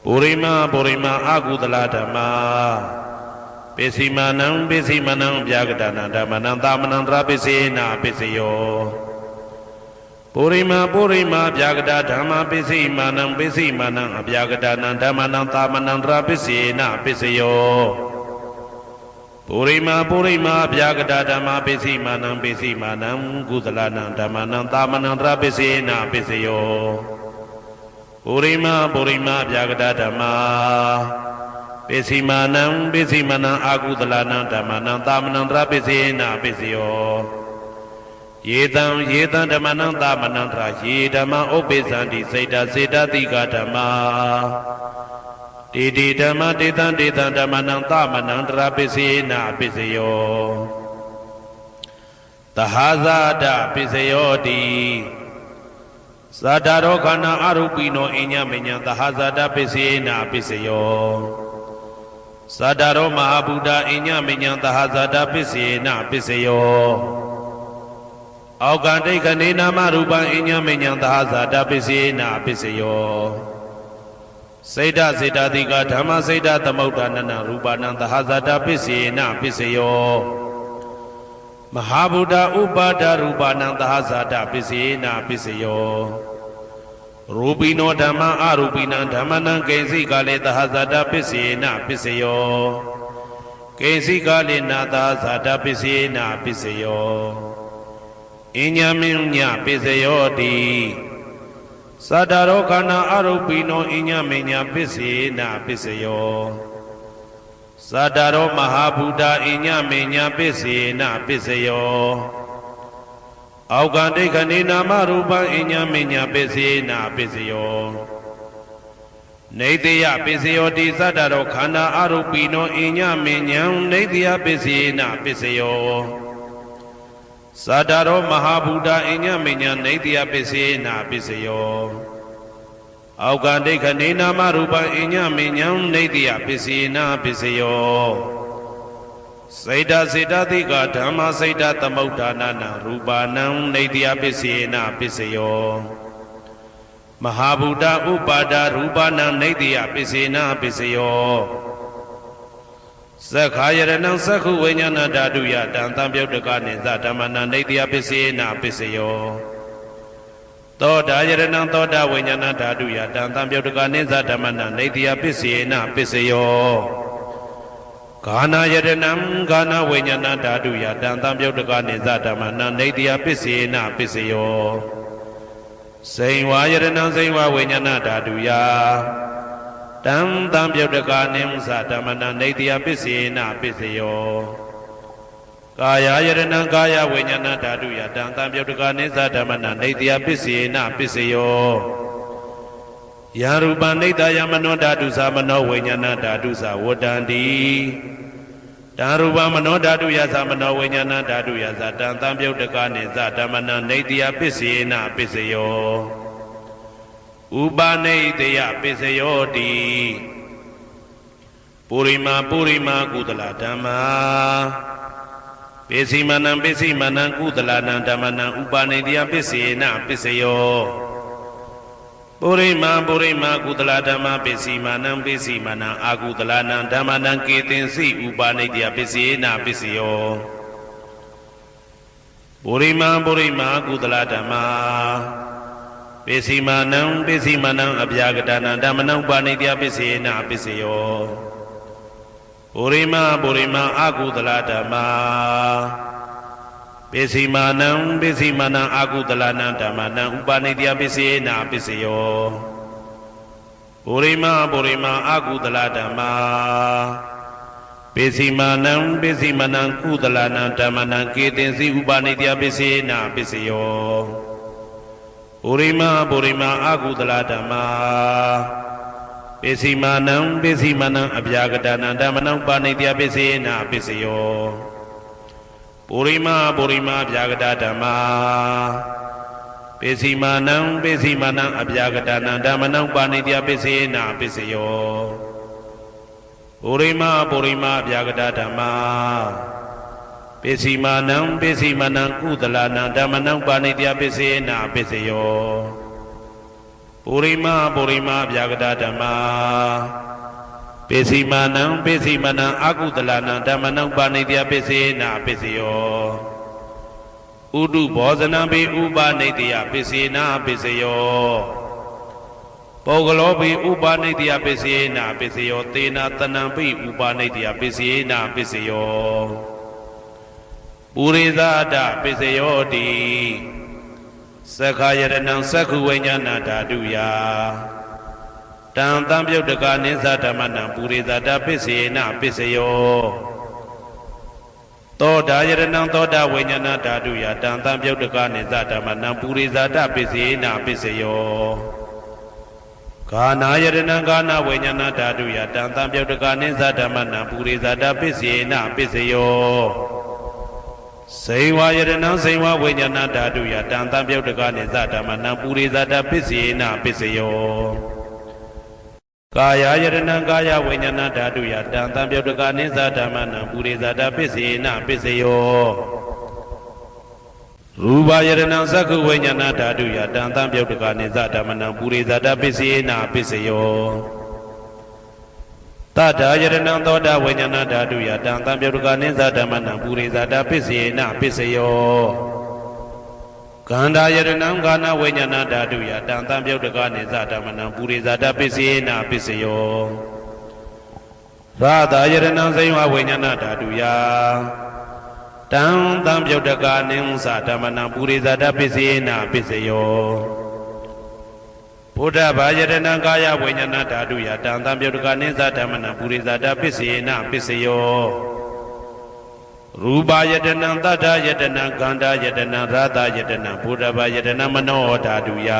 ปุริมาปุริมาอากุตละธรรมาปิสิมานังปิสิมานังဗျာกตานังธรรมานังตามนังตระปิเสนะปิเสโยปุริมาปุริมาဗျာกตาธรรมาปิสิมานังปิสิมานังဗျာกตานังธรรมานังตามนังตระปิเสนะปิเสโยปุริมาปุริมาဗျာกตาธรรมาปิสิมานังปิสิมานังกุตละนังธรรมานังตามนังตระปิเสนะปิเสโยปุริมาปุริมาဗျာกตาธรรมาปิสิมานังปิสิมานังอากุตละนังธรรมานังตามนังตระปิเสนะปิเสโยเยตังเยตังธรรมานังตามนังตระเยธรรมาอุปปิสันติစေတစေတတိကဓမ္မာတိတိဓမ္မတေတံတေတံဓမ္မနံသမနံတရာပိစေနာပိစယောသဟာဇာတပိစယောတိဇာတာရောခန္ဓာအရူပိနောအညမညံသဟာဇာတပိစေနာပိစယောဇာတာရောမဟာဗုဒ္ဓအညမညံသဟာဇာတပိစေနာပိစယောအောက်ကံဒိဋ္ဌနေနာမရူပံအညမညံသဟာဇာတပိစေနာပိစယောစေတစေတတိကဓမ္မစေတသမုဋ္ဌာနနရူပနံသဟာဇာတပိစေနပိစယောမဟာဗုဒ္ဓဥပါဒရူပနံသဟာဇာတပိစေနပိစယောရူပိနောဓမ္မအရူပိနံဓမ္မနံကိဉ္စိကလေသဟာဇာတပိစေနပိစယောကိဉ္စိကလေနာသဟာဇာတပိစေနပိစယောအညမင်းညပိစယောတိသတ္တရောခန္ဓာအရူပိနောအညမညပိစေနာပိစယောသတ္တရောမဟာဗုဒ္ဓအညမညပိစေနာပိစယောအောက်ကံဒိဋ္ဌနေနာမရူပံအညမညပိစေနာပိစယောနေတယပိစယောတိသတ္တရောခန္ဓာအရူပိနောအညမညံနေတယပိစေနာပိစယောသတ္တရောမဟာဗုဒ္ဓအညမညနေတယပိစေနာပိစယောအောက်ကံဒိဋ္ဌနေနာမရူပံအညမညံနေတယပိစေနာပိစယောစေတစေတတိကဓမ္မစေတသမုဋ္ဌာနနရူပနံနေတယပိစေနာပိစယောမဟာဗုဒ္ဓဥပါဒရူပနံနေတယပိစေနာပိစယောသက္ခာယရဏံသက္ခုဝိညာဏဓာတုယတံတံပြုတ်တကနိသဓမ္မနံနေတယပိစေနာပိစယောသောတာယရဏံသောတာဝိညာဏဓာတုယတံတံပြုတ်တကနိသဓမ္မနံနေတယပိစေနာပိစယောဂာနာယရဏံဂာနာဝိညာဏဓာတုယတံတံပြုတ်တကနိသဓမ္မနံနေတယပိစေနာပိစယောစိန်ဝါယရဏံစိန်ဝါဝိညာဏဓာတုယတံတံပြုတ်တကနိသဓမ္မနံနေတယပိစေနာပိစယောကာယယရဏံကာယဝိညာဏဓာတုယတံတံပြုတ်တကနိသဓမ္မနံနေတယပိစေနာပိစယောယရူပနိတယမနောဓာတုသမနောဝိညာဏဓာတုသဝတ္တန္တိတံရူပမနောဓာတုယသမနောဝိညာဏဓာတုယသတံတံပြုတ်တကနိသဓမ္မနံနေတယပိစေနာပိစယောဥပါနေတယပိစယောတိပုရိမာပုရိမာကုသလဓမ္မာပိစိမနံပိစိမနံကုသလနံဓမ္မနံဥပါနေတယပိစေနပိစယောပုရိမာပုရိမာကုသလဓမ္မာပိစိမနံပိစိမနံအာကုသလနံဓမ္မနံကေတင်စိဥပါနေတယပိစေနပိစယောပုရိမာပုရိမာကုသလဓမ္မာပိစိမနံပိစိမနံအဗျာကတနံဓမ္မနံဥပါနေတယပိစေနပိစယောပုရိမာပုရိမာအာကုသလဓမ္မာပိစိမနံပိစိမနံအာကုသလနံဓမ္မနံဥပါနေတယပိစေနပိစယောပုရိမာပုရိမာအာကုသလဓမ္မာပိစိမနံပိစိမနံကုသလနံဓမ္မနံကေတင်စီဥပါနေတယပိစေနပိစယောပုရိမာပုရိမာအာကုသလဓမ္မာပ ပိစီမာနံပိစီမာနံအပြာကတနံဓမ္မနံပါဏိတယပိစေနာပိစယောပုရိမာပုရိမာအပြာကတဓမ္မာပိစီမာနံပိစီမာနံအပြာကတနံဓမ္မနံပါဏိတယပိစေနာပိစယောပုရိမာပုရိမာအပြာကတဓမ္မာပိစီမာနံပိစီမာနံကုသလနံဓမ္မနံပါဏိတယပိစေနာပိစယောပုရိမာပုရိမာအပြာကတဓမ္မာပိစီမာနံပိစီမာနံအကုသလနံဓမ္မနံပါဏိတယပိစေနာပိစယောဥဒုဘောဇနံပိဥပနိတယပိစေနာပိစယောပုဂ္ဂလောပိဥပနိတယပိစေနာပိစယောသေနာတဏံပိဥပနိတယပိစေနာပိစယောပုရိသဒပိစယောတိသက္ခာယရဏံသက္ခုဝိညာဏဓာတုယတံတံပြုတ်တကနိသဓမ္မနံပုရိသဒပိစေနာပိစယောသောတာယရဏံသောတာဝိညာဏဓာတုယတံတံပြုတ်တကနိသဓမ္မနံပုရိသဒပိစေနာပိစယောဂာနာယရဏံဂာနာဝိညာဏဓာတုယတံတံပြုတ်တကနိသဓမ္မနံပုရိသဒပိစေနာပိစယောစေဝယရဏံစေဝဝိညာဏဓာတုယတံတံပြုတ်တကနိသဓမ္မနံပုရိသဒပိစေနာပိစယောကာယယရဏံကာယဝိညာဏဓာတုယတံတံပြုတ်တကနိသဓမ္မနံပုရိသဒပိစေနာပိစယောရူပယရဏံသက္ခုဝိညာဏဓာတုယတံတံပြုတ်တကနိသဓမ္မနံပုရိသဒပိစေနာပိစယောတထာယရဏံသောတာဝိညာဏဓာတုယတံတံပြုတ်တကနိသဓမ္မနံပုရိသဒပိစေနာပိစယောကန္တာယရဏံကာနဝိညာဏဓာတုယတံတံပြုတ်တကနိသဓမ္မနံပုရိသဒပိစေနာပိစယောရာသာယရဏံဇိဝဝိညာဏဓာတုယတံတံပြုတ်တကနိသဓမ္မနံပုရိသဒပိစေနာပိစယောဘုဒ္ဓဘာယရဏံကာယဝိညာဏဓာတုယတံတံပြုတ်တကနိသဓမ္မနံပုရိသဒပိစေနာပိစယောရူပယတနံတတ္ထယတနံခန္ဓာယတနံရာသယတနံဘုဒ္ဓဘာယတနံမနောဓာတုယ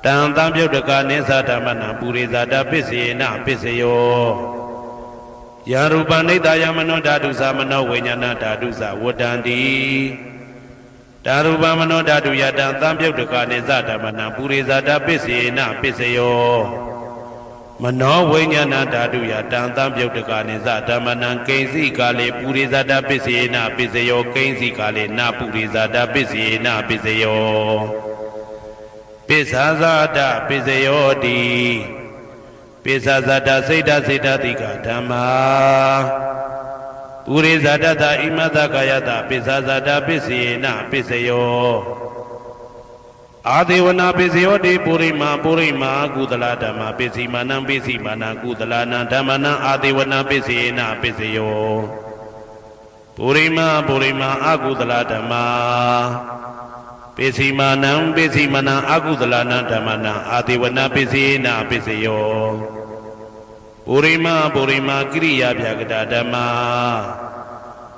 တံတံပြုတ်တကနိသဓမ္မနံပုရိသဒပိစေနာပိစယောယရူပနိတယမနောဓာတုသမနောဝိညာဏဓာတုသဝတ္တန္တိဓာရူပမနောဓာတုယတံတံပြုတ်တကနိသဓမ္မနံပုရိသဒပိစေနာပိစယောမနောဝိညာဏဓာတုယတံတံပြုတ်တကနိသဓမ္မနံကိဉ္စီကာလေပုရိသဒပိစေနာပိစယောကိဉ္စီကာလေနာပုရိသဒပိစေနာပိစယောပိစ္ဆာဇာတပိစယောတိပိစ္ဆာဇာတစိတ်တစိတ်တတိကဓမ္မာပုရိသဒတဣမတကာယတပိစ္ဆာဇာတပိစေနာပိစယောအာဒေဝနာပိစယောတိပုရိမာပုရိမာကုသလဓမ္မပိစီမာနံပိစီမာနံကုသလနံဓမ္မနံအာဒေဝနာပိစေနာပိစယောပုရိမာပုရိမာအကုသလဓမ္မပိစီမာနံပိစီမာနံအကုသလနံဓမ္မနံအာဒေဝနာပိစေနာပိစယောပုရိမာပုရိမာကိရိယာပြကတာဓမ္မ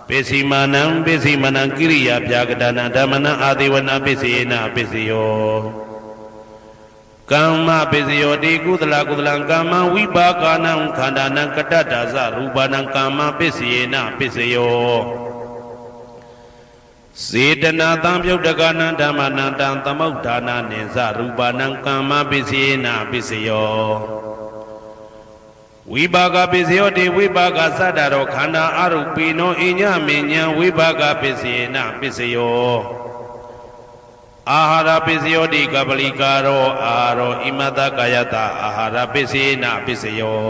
ပိစီမာနံပိစီမာနံကိရိယာပြကတာနံဓမ္မနံအာဒေဝနာပိစေနာပိစယောကမ္မပိစယောတိကုသလကုသလံကမ္မဝိပါကနံခန္ဓာနံကတ္တဒါဇရူပနံကမ္မပိစေနာပိစယောစေတနာတံပြုတ်တကနံဓမ္မနံတံသမုဋ္ဌာနာနိသရူပနံကမ္မပိစေနာပိစယောဝိပါကပိစယောတိဝိပါကသတ္တရောခန္ဓာအရုပိနောအညမေညံဝိပါကပိစေနာပိစယောအာဟာရပိစယောတိကပလိကာရောအာရောဣမတကာယတအာဟာရပိစေနာပိစယော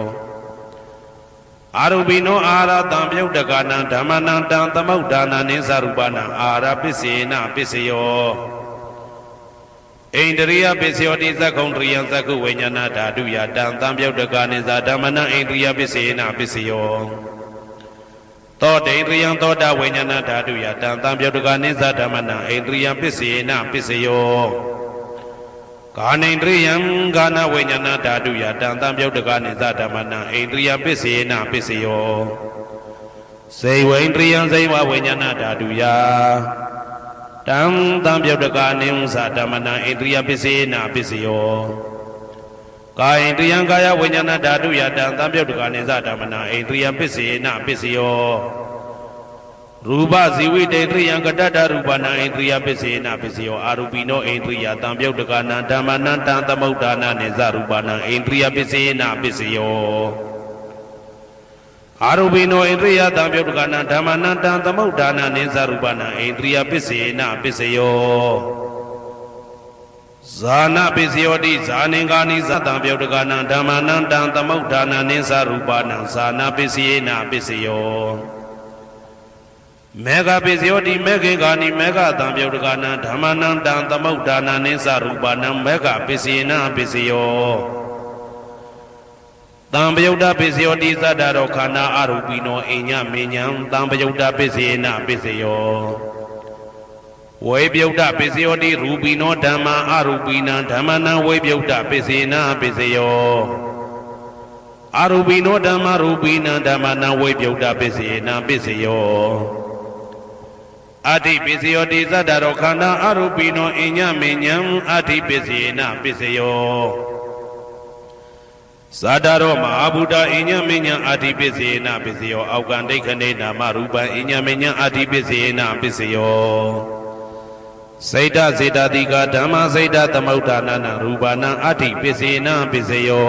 အာရုပိနောအာဟာရတံပြုတ်တကနံဓမ္မနံတံသမုဋ္ဌာနာနိသရူပနံအာဟာရပိစေနာပိစယောဣန္ဒရိယပိစယောတိသက္ခုံတရိယသက္ခုဝိညာဏဓာတုယတံတံပြုတ်တကနိသဓမ္မနံဣန္ဒရိယပိစေနာပိစယောသောတေန္ဒရိယသောတာဝိညာဏဓာတုယတံတံပြုတ်တကနိသဓမ္မနံဣန္ဒရိယပိစေနာပိစယောကာနိန္ဒရိယံကာနဝိညာဏဓာတုယတံတံပြုတ်တကနိသဓမ္မနံဣန္ဒရိယပိစေနာပိစယောစေဝိန္ဒရိယံစေဝဝိညာဏဓာတုယတံတံပြုတ်တကနိသဓမ္မနံဣန္ဒရိယပိစေနာပိစယော ကာယတယံကာယဝိညာဏဓာတုယတံသံပြုတ်တကနိသဓမ္မနာဣန္ဒြိယပစ္စေနပစ္စယောရူပဇီဝိတေတယံကတ္တရူပနာဣန္ဒြိယပစ္စေနပစ္စယောအာရူပိနောဣန္ဒြိယသံပြုတ်တကနာဓမ္မနံတံသမုဒ္ဒါနာနိသရူပနာဣန္ဒြိယပစ္စေနပစ္စယောအာရူပိနောဣန္ဒြိယသံပြုတ်တကနာဓမ္မနံတံသမုဒ္ဒါနာနိသရူပနာဣန္ဒြိယပစ္စေနပစ္စယောဇာနာပစ္စယောတိဇာနင်္ဂာနိသတံပြုတ်တကနာဓမ္မနံတံသမုဒ္ဒါနာနိသရူပနာဇာနာပစ္စယေနပစ္စယောမေဃပစ္စယောတိမေခေဂာနိမေဃတံပြုတ်တကနာဓမ္မနံတံသမုဒ္ဒါနာနိသရူပနာမေဃပစ္စယေနပစ္စယောတံပယုတ်တပစ္စယောတိသတ္တရောခန္ဓာအရူပိနောအိညမေညံတံပယုတ်တပစ္စယေနပစ္စယောဝေပြုတ်တပစ္စယောတိရူပိနောဓမ္မာအရူပိနံဓမ္မနံဝေပြုတ်တပစ္စေနပစ္စယောအရူပိနောဓမ္မာရူပိနံဓမ္မနံဝေပြုတ်တပစ္စေနပစ္စယောအဋ္ဌိပစ္စယောတိသတ္တရောခန္ဓာအရူပိနောအိညမေညံအဋ္ဌိပစ္စေနပစ္စယောသတ္တရောမဟာဗုဒ္ဓအိညမေညံအဋ္ဌိပစ္စေနပစ္စယောအောက်ကံဒိဋ္ဌိနေနာမရူပံအိညမေညံအဋ္ဌိပစ္စေနပစ္စယောစေတစေတတိကဓမ္မစေတသမုဋ္ဌာနနာရူပနာအဋ္ဌိပစ္စေနပစ္စယော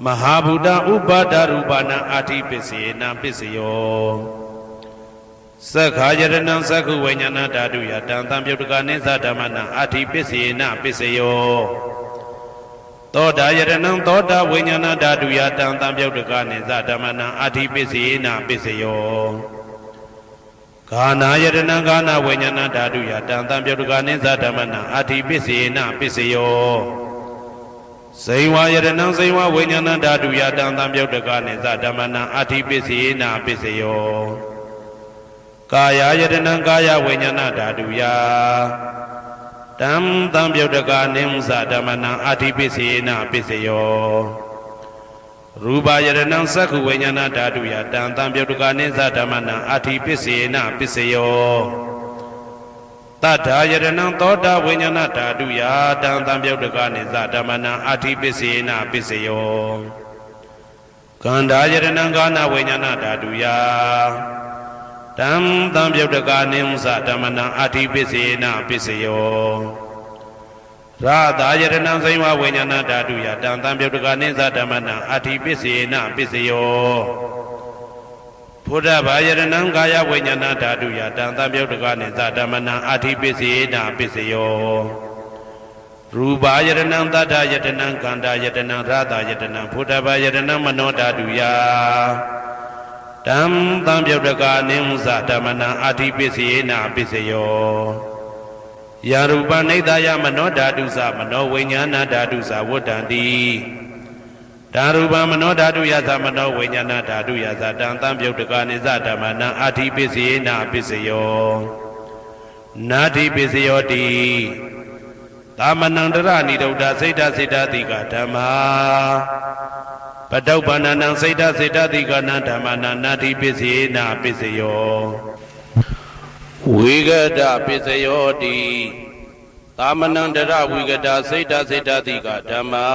မဟာဗုဒ္ဓဥပါဒရူပနာအဋ္ဌိပစ္စေနပစ္စယောသက္ခာယတနံသက္ခုဝိညာဏဓာတုယတံသံပြုတ်တကနိသဓမ္မနာအဋ္ဌိပစ္စေနပစ္စယောသောတာယတနံသောတာဝိညာဏဓာတုယတံသံပြုတ်တကနိသဓမ္မနာအဋ္ဌိပစ္စေနပစ္စယောဂာနာယတနံဂာနာဝိညာဏဓာတုယတံသံပြုတ်တကနိသဓမ္မနာအဋ္ဌိပစ္စေနပစ္စယောဇိဝယတနံဇိဝဝိညာဏဓာတုယတံသံပြုတ်တကနိသဓမ္မနာအဋ္ဌိပစ္စေနပစ္စယောကာယယတနံကာယဝိညာဏဓာတုယတံသံပြုတ်တကနိသဓမ္မနာအဋ္ဌိပစ္စေနပစ္စယောရူပယတနံသက္ခုဝိညာဏဓာတုယတံသံပြုတ်တကနိသဓမ္မနာအဋ္ဌိပစ္စေနပစ္စယောတတ္ထာယတနံသောတာဝိညာဏဓာတုယတံသံပြုတ်တကနိသဓမ္မနာအဋ္ဌိပစ္စေနပစ္စယောကန္တာယတနံကာနဝိညာဏဓာတုယတံသံပြုတ်တကနိသဓမ္မနာအဋ္ဌိပစ္စေနပစ္စယောရာသာယတနံဇိဝဝိညာဏဓာတုယတံသံပြုတ်တကနိသဓမ္မနာအဋ္ဌိပစ္စေနပစ္စယောဘုဒ္ဓဘာယတနံကာယဝိညာဏဓာတုယတံသံပြုတ်တကနိသဓမ္မနာအဋ္ဌိပစ္စေနပစ္စယောရူပယတနံသတ္တယတနံကန္တာယတနံရာသာယတနံဘုဒ္ဓဘာယတနံမနောဓာတုယတံသံပြုတ်တကနိသဓမ္မနာအဋ္ဌိပစ္စေနပစ္စယောယာရူပနိဒာယမနောဓာတုသမနောဝိညာဏဓာတုသဝတ္တံတိဓာရူပမနောဓာတုယသမနောဝိညာဏဓာတုယသတံသံပြုတ်တကနိသဓမ္မနာအဋ္ဌိပစ္စေနပစ္စယောနာတိပစ္စယောတိသမနန္တရဏိဒုဒ္ဓစိတ်တစိတ္တတိကဓမ္မာပတုပ္ပန္နံစိတ်တစိတ္တတိကနံဓမ္မနာနာတိပစ္စေနပစ္စယောဝိဂဒပစ္စယောတိသာမဏန္တရဝိဂဒစိတ်တစိတ္တတိကဓမ္မာ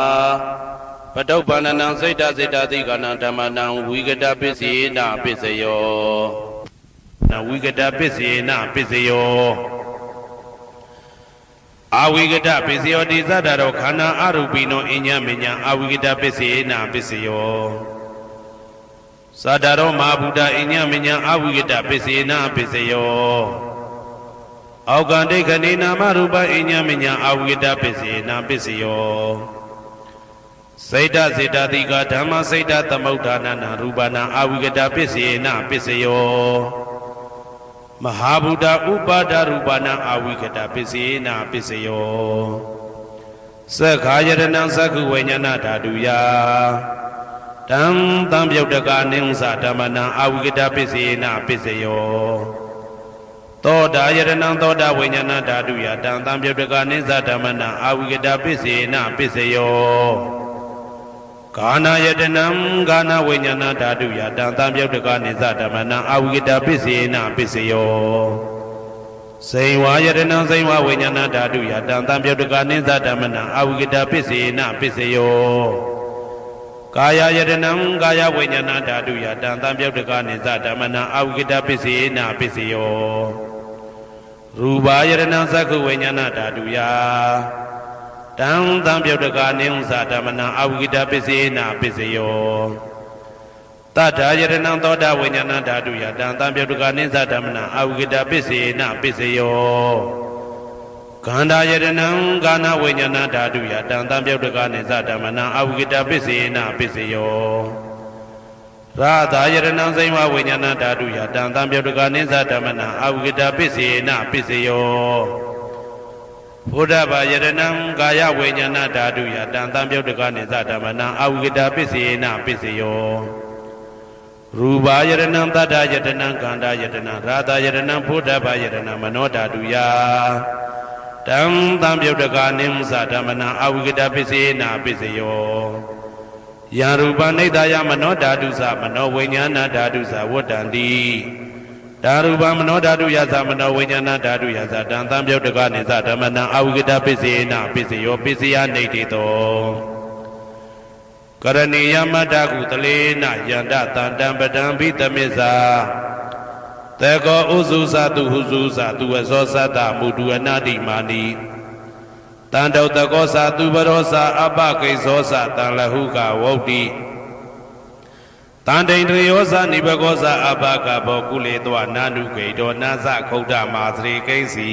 ပတုပ္ပန္နံစိတ်တစိတ္တတိကနံဓမ္မနံဝိဂဒပစ္စေနပစ္စယောနဝိဂဒပစ္စေနပစ္စယောအဝိဂဒပစ္စယောတိသတ္တရောခန္ဓာအရူပိနောအညမေညအဝိဂဒပစ္စေနပစ္စယောသတ္တရောမဟာဗုဒ္ဓအညမေညအဝိဂဒပစ္စေနပစ္စယောအောက်ကံဒိဋ္ဌိနေနာမရူပအညမေညအဝိဂဒပစ္စေနပစ္စယောစေတစေတတိကဓမ္မစေတသမုဋ္ဌာနနာရူပနာအဝိဂဒပစ္စေနပစ္စယောမဟာဗုဒ္ဓဥပါဒရူပနာအဝိဂဒပစ္စေနပစ္စယောသက္ခာယတနံသက္ခုဝိညာဏဓာတုယတံသံပြုတ်တကနိသဓမ္မနာအဝိဂဒပစ္စေနပစ္စယောသောတာယတနံသောတာဝိညာဏဓာတုယတံသံပြုတ်တကနိသဓမ္မနာအဝိဂဒပစ္စေနပစ္စယောကာနာယတနံကာနာဝိညာဏဓာတုယတံသံပြုတ်တကနိသဓမ္မနာအဝိဂဒပစ္စေနပစ္စယော စိန်ဝါယတနံစိန်ဝါဝိညာဏဓာတုယတံတံပြုတ်တကနိသဓမ္မနံအဝိကတပစ္စေနပစ္စယောကာယယတနံကာယဝိညာဏဓာတုယတံတံပြုတ်တကနိသဓမ္မနံအဝိကတပစ္စေနပစ္စယောရူပါယတနံသက္ခဝိညာဏဓာတုယတံတံပြုတ်တကနိသဓမ္မနံအဝိကတပစ္စေနပစ္စယောတထာယတနံသောတာဝိညာဏဓာတုယတံတံပြုတ်တကနိသဓမ္မနံအဝိကတပစ္စေနပစ္စယောခန္ဓာယတနံကာဏဝိညာဏဓာတုယတံတံပြုတ်တကနိသဓမ္မနံအဝိကတပစ္စေနပစ္စယောရာသာယတနံစိမ္မာဝိညာဏဓာတုယတံတံပြုတ်တကနိသဓမ္မနံအဝိကတပစ္စေနပစ္စယောဘုဒ္ဓဘာယတနံကာယဝိညာဏဓာတုယတံတံပြုတ်တကနိသဓမ္မနံအဝိကတပစ္စေနပစ္စယောရူပါယတနံတတ္တယတနံကန္တာယတနံရာသာယတနံဘုဒ္ဓဘာယတနံမနောဓာတုယတံတံပြုတ်တကနိသဓမ္မနံအဝိကတပစ္စေနပစ္စယောယံရူပနိဒာယမနောဓာတုသမနောဝိညာဏဓာတုသဝတ္တံတိဓာရူပမနောဓာတုယသမနောဝိညာဏဓာတုယသတံတံပြုတ်တကနိသဓမ္မနံအဝိကတပစ္စေနပစ္စယောပစ္စယနေတိတောကရဏီယမတ္တကုတလေနယန္တတံတံပတံဘိတမေဇာတေကောဥစုသတုဟုစုသတုဝဇောသတ္တမုတုအနာတိမာနိတံတောတကောသတုပရောသအပကိဇောသတံလဟုကဝုတ်တိတန်တိန်တယောသနိဘကောသအပကဘောကုလေတောနာနုဂိတောနာသခုဒ္ဓမာသရေကိစီ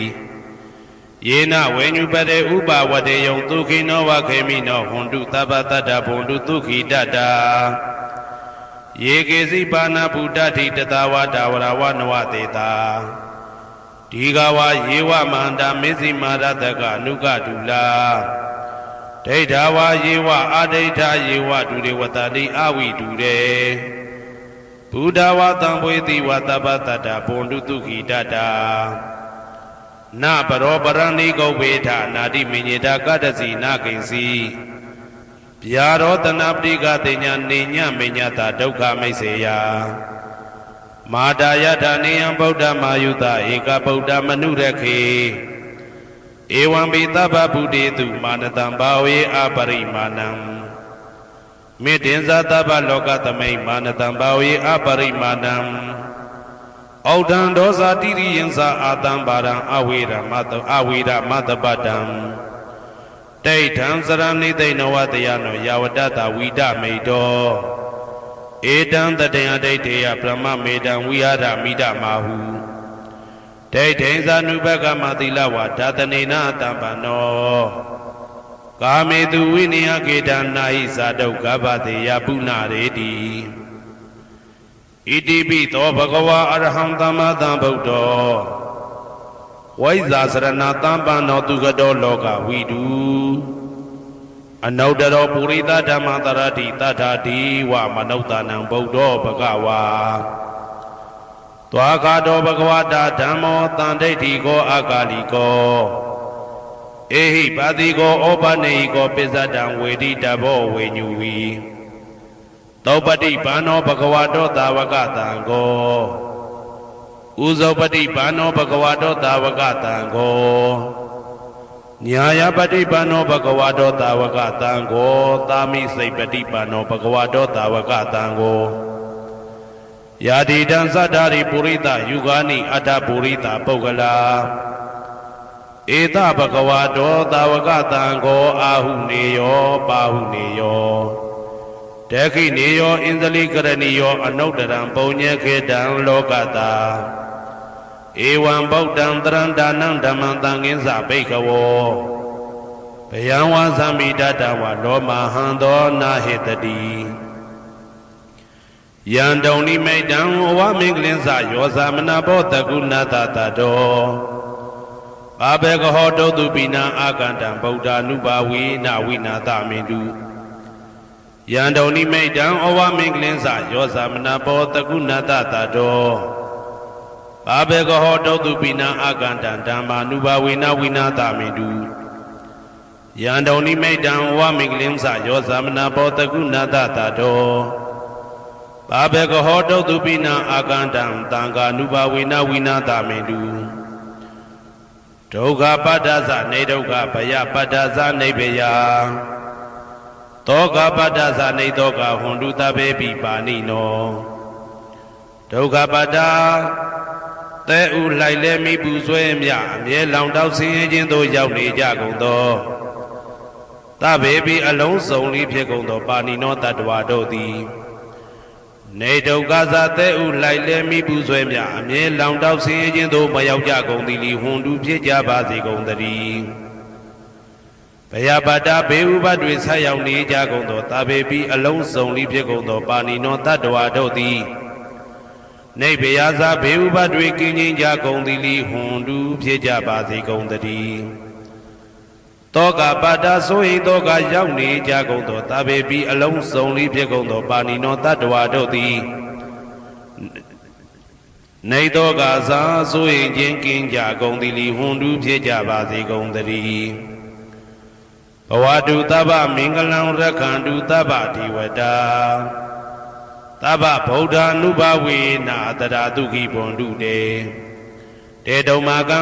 ယေနဝေညုပတေဥပဝတေယံဒုခိနောဝခေမိနောဟွန်တုသဗ္ဗတတ္တဘုံတုဒုခိတတ္တာယေကေစီပါဏဗုဒ္ဓတိတတဝါဒဝရဝနဝတေတာဒီဃဝါယေဝမန္တာမေဇိမာရတကအနုကတုလာဒိဋ္ဌာဝါယေဝအာဒိဋ္ဌာယေဝဒုရေဝတတိအဝိတုရေဘုဒ္ဓဝါတံပွေတိဝသဗ္ဗတတ္တဘုံတုဒုခိတတ္တာနပရောပရဏိကောဝေထနာတိမိညေတာကတ္တစီနာကိဉ္စီဗျာရောတနာပတိကတိညာနေညမိညတာဒုက္ခမိတ်စေယမာတာယထာနေယံဗုဒ္ဓမာယုတဧကဗုဒ္ဓမနုရခေဧဝံပိသဗ္ဗဗုတေတုမာနတံဘာဝေအပရိမာဏံမေတ္တင်္ဇသဗ္ဗလောကသမိမာနတံဘာဝေအပရိမာဏံဩဒံဒောဇာတိရိယံသာအာတံပါရံအဝေရမတပတံတိဋ္ဌံစရဏိသိဏဝတယနောယာဝတ္တဝိဒမိတောဧတံတတေယဒိဋ္ဌေယဗြဟ္မမေတံဝိဟာရမိဒမာဟုဒိဋ္ဌိဇာနုဘကမသီလဝါဓာတနေနတံပနောကာမေတုဝိနိယကေတံနာဟိဇာတုကဗ္ဗတေယပုဏ္ဏရေတိဣတိပိသောဘဂဝါအရဟံသမ္မာသမ္ဗုဒ္ဓောဝိဇာစရဏသမ္ပန္နောသူကတောလောကဝိတုအနုတ္တရောပုရိသဓမ္မတရတိတထာတိဝမနုဿာနံဗုဒ္ဓောဘဂဝါသွားခါတောဘဂဝတာဓမ္မောတန်ဒိဋ္ဌိကောအကာလိကောဧဟိပါတိကောဩပနေဟိကောပစ္စဒံဝေတိတဘောဝေညူဝီသောပတိဘာနောဘဂဝတောသာဝကတံကောဥဇောပတိဘာနောဘဂဝတောသာဝကတံကောညာယပတိဘာနောဘဂဝတောသာဝကတံကောသာမိစိတ်ပတိဘာနောဘဂဝတောသာဝကတံကောယာတိတံသတ္တာရိပုရိသယုဂာနိအတ္တပုရိသပုဂ္ဂလာဧတဘဂဝတောသာဝကတံကောအာဟုနေယောပါဟုနေယောတေခိနေယောဣန္ဒလိကရဏီယောအနုတ္တရံပုံညေခေတံလောကတာဧဝံဗုဒ္ဓံတရံဒါနံဓမ္မံသံဃင်းစဘိက္ခဝောဘယံဝါသမိတတဝလောမဟံသောနာဟေတတိယံတုံနိမိတံဝမင်္ဂလင်းစယောသမနာဘောတကုဏတတတောဘာဘေကဟောတုတုပိနံအာကန္တံဗုဒ္ဓ ानु ဘာဝေနဝိနာသမိတုယံတုံနိမိတံဩဝမင်္ဂလင်းစယောသမနာဘောတကုဏတတတောဘာဘေကဟောတုတုပိနံအာကန္တံဓမ္မာနုဘာဝေနဝိနာသမိတုယံတုံနိမိတံဩဝမင်္ဂလင်းစယောသမနာဘောတကုဏတတတောဘာဘေကဟောတုတုပိနံအာကန္တံသံဃာနုဘာဝေနဝိနာသမိတု ဒုက္ခပတ္တသနေဒုက္ခဘယပတ္တသနေဘယတောကပတ္တသနေတောကဟွန်တုတဘေပိပါဏိနောဒုက္ခပတ္တသဲဥလိုက်လဲမိပူဆွဲမြအမြဲလောင်တောက်ဆင်းရဲခြင်းသို့ရောက်နေကြကုန်သောသဗ္ဗေပိအလုံးစုံဤဖြစ်ကုန်သောပါဏိနောတတ္တဝါတို့သည်နေဒုက္ခသာသဲဥလိုက်လဲမိပူဆွဲမြအမြဲလောင်တောက်ဆင်းရဲခြင်းသို့မရောက်ကြကုန်သည်လီဟွန်တုဖြစ်ကြပါစေကုန်သတည်းဘယပါတာဘေဥပတွေဆက်ရောက်နေကြကုန်သောသဗ္ဗေပိအလုံးစုံဤဖြစ်ကုန်သောပါဏိနောတတ္တဝါတို့သည်နေဘယသာဘေဥပတွေကင်းခြင်းကြကုန်သည်လီဟွန်တုဖြစ်ကြပါစေကုန်သတည်းတောကပါတာဆိုဟိတောကရောက်နေကြကုန်သောသဗ္ဗေပိအလုံးစုံဤဖြစ်ကုန်သောပါဏိနောတတ္တဝါတို့သည်နေတောကသာဆိုဟိခြင်းကင်းကြကုန်သည်လီဟွန်တုဖြစ်ကြပါစေကုန်သတည်းဘဝတုသဗ္ဗမင်္ဂလံရက္ခန္တုသဗ္ဗဒေဝတာသဗ္ဗဗုဒ္ဓ ानु ဘဝေနာတရာတုခိဘွန်တုတေတေတုံမာကံ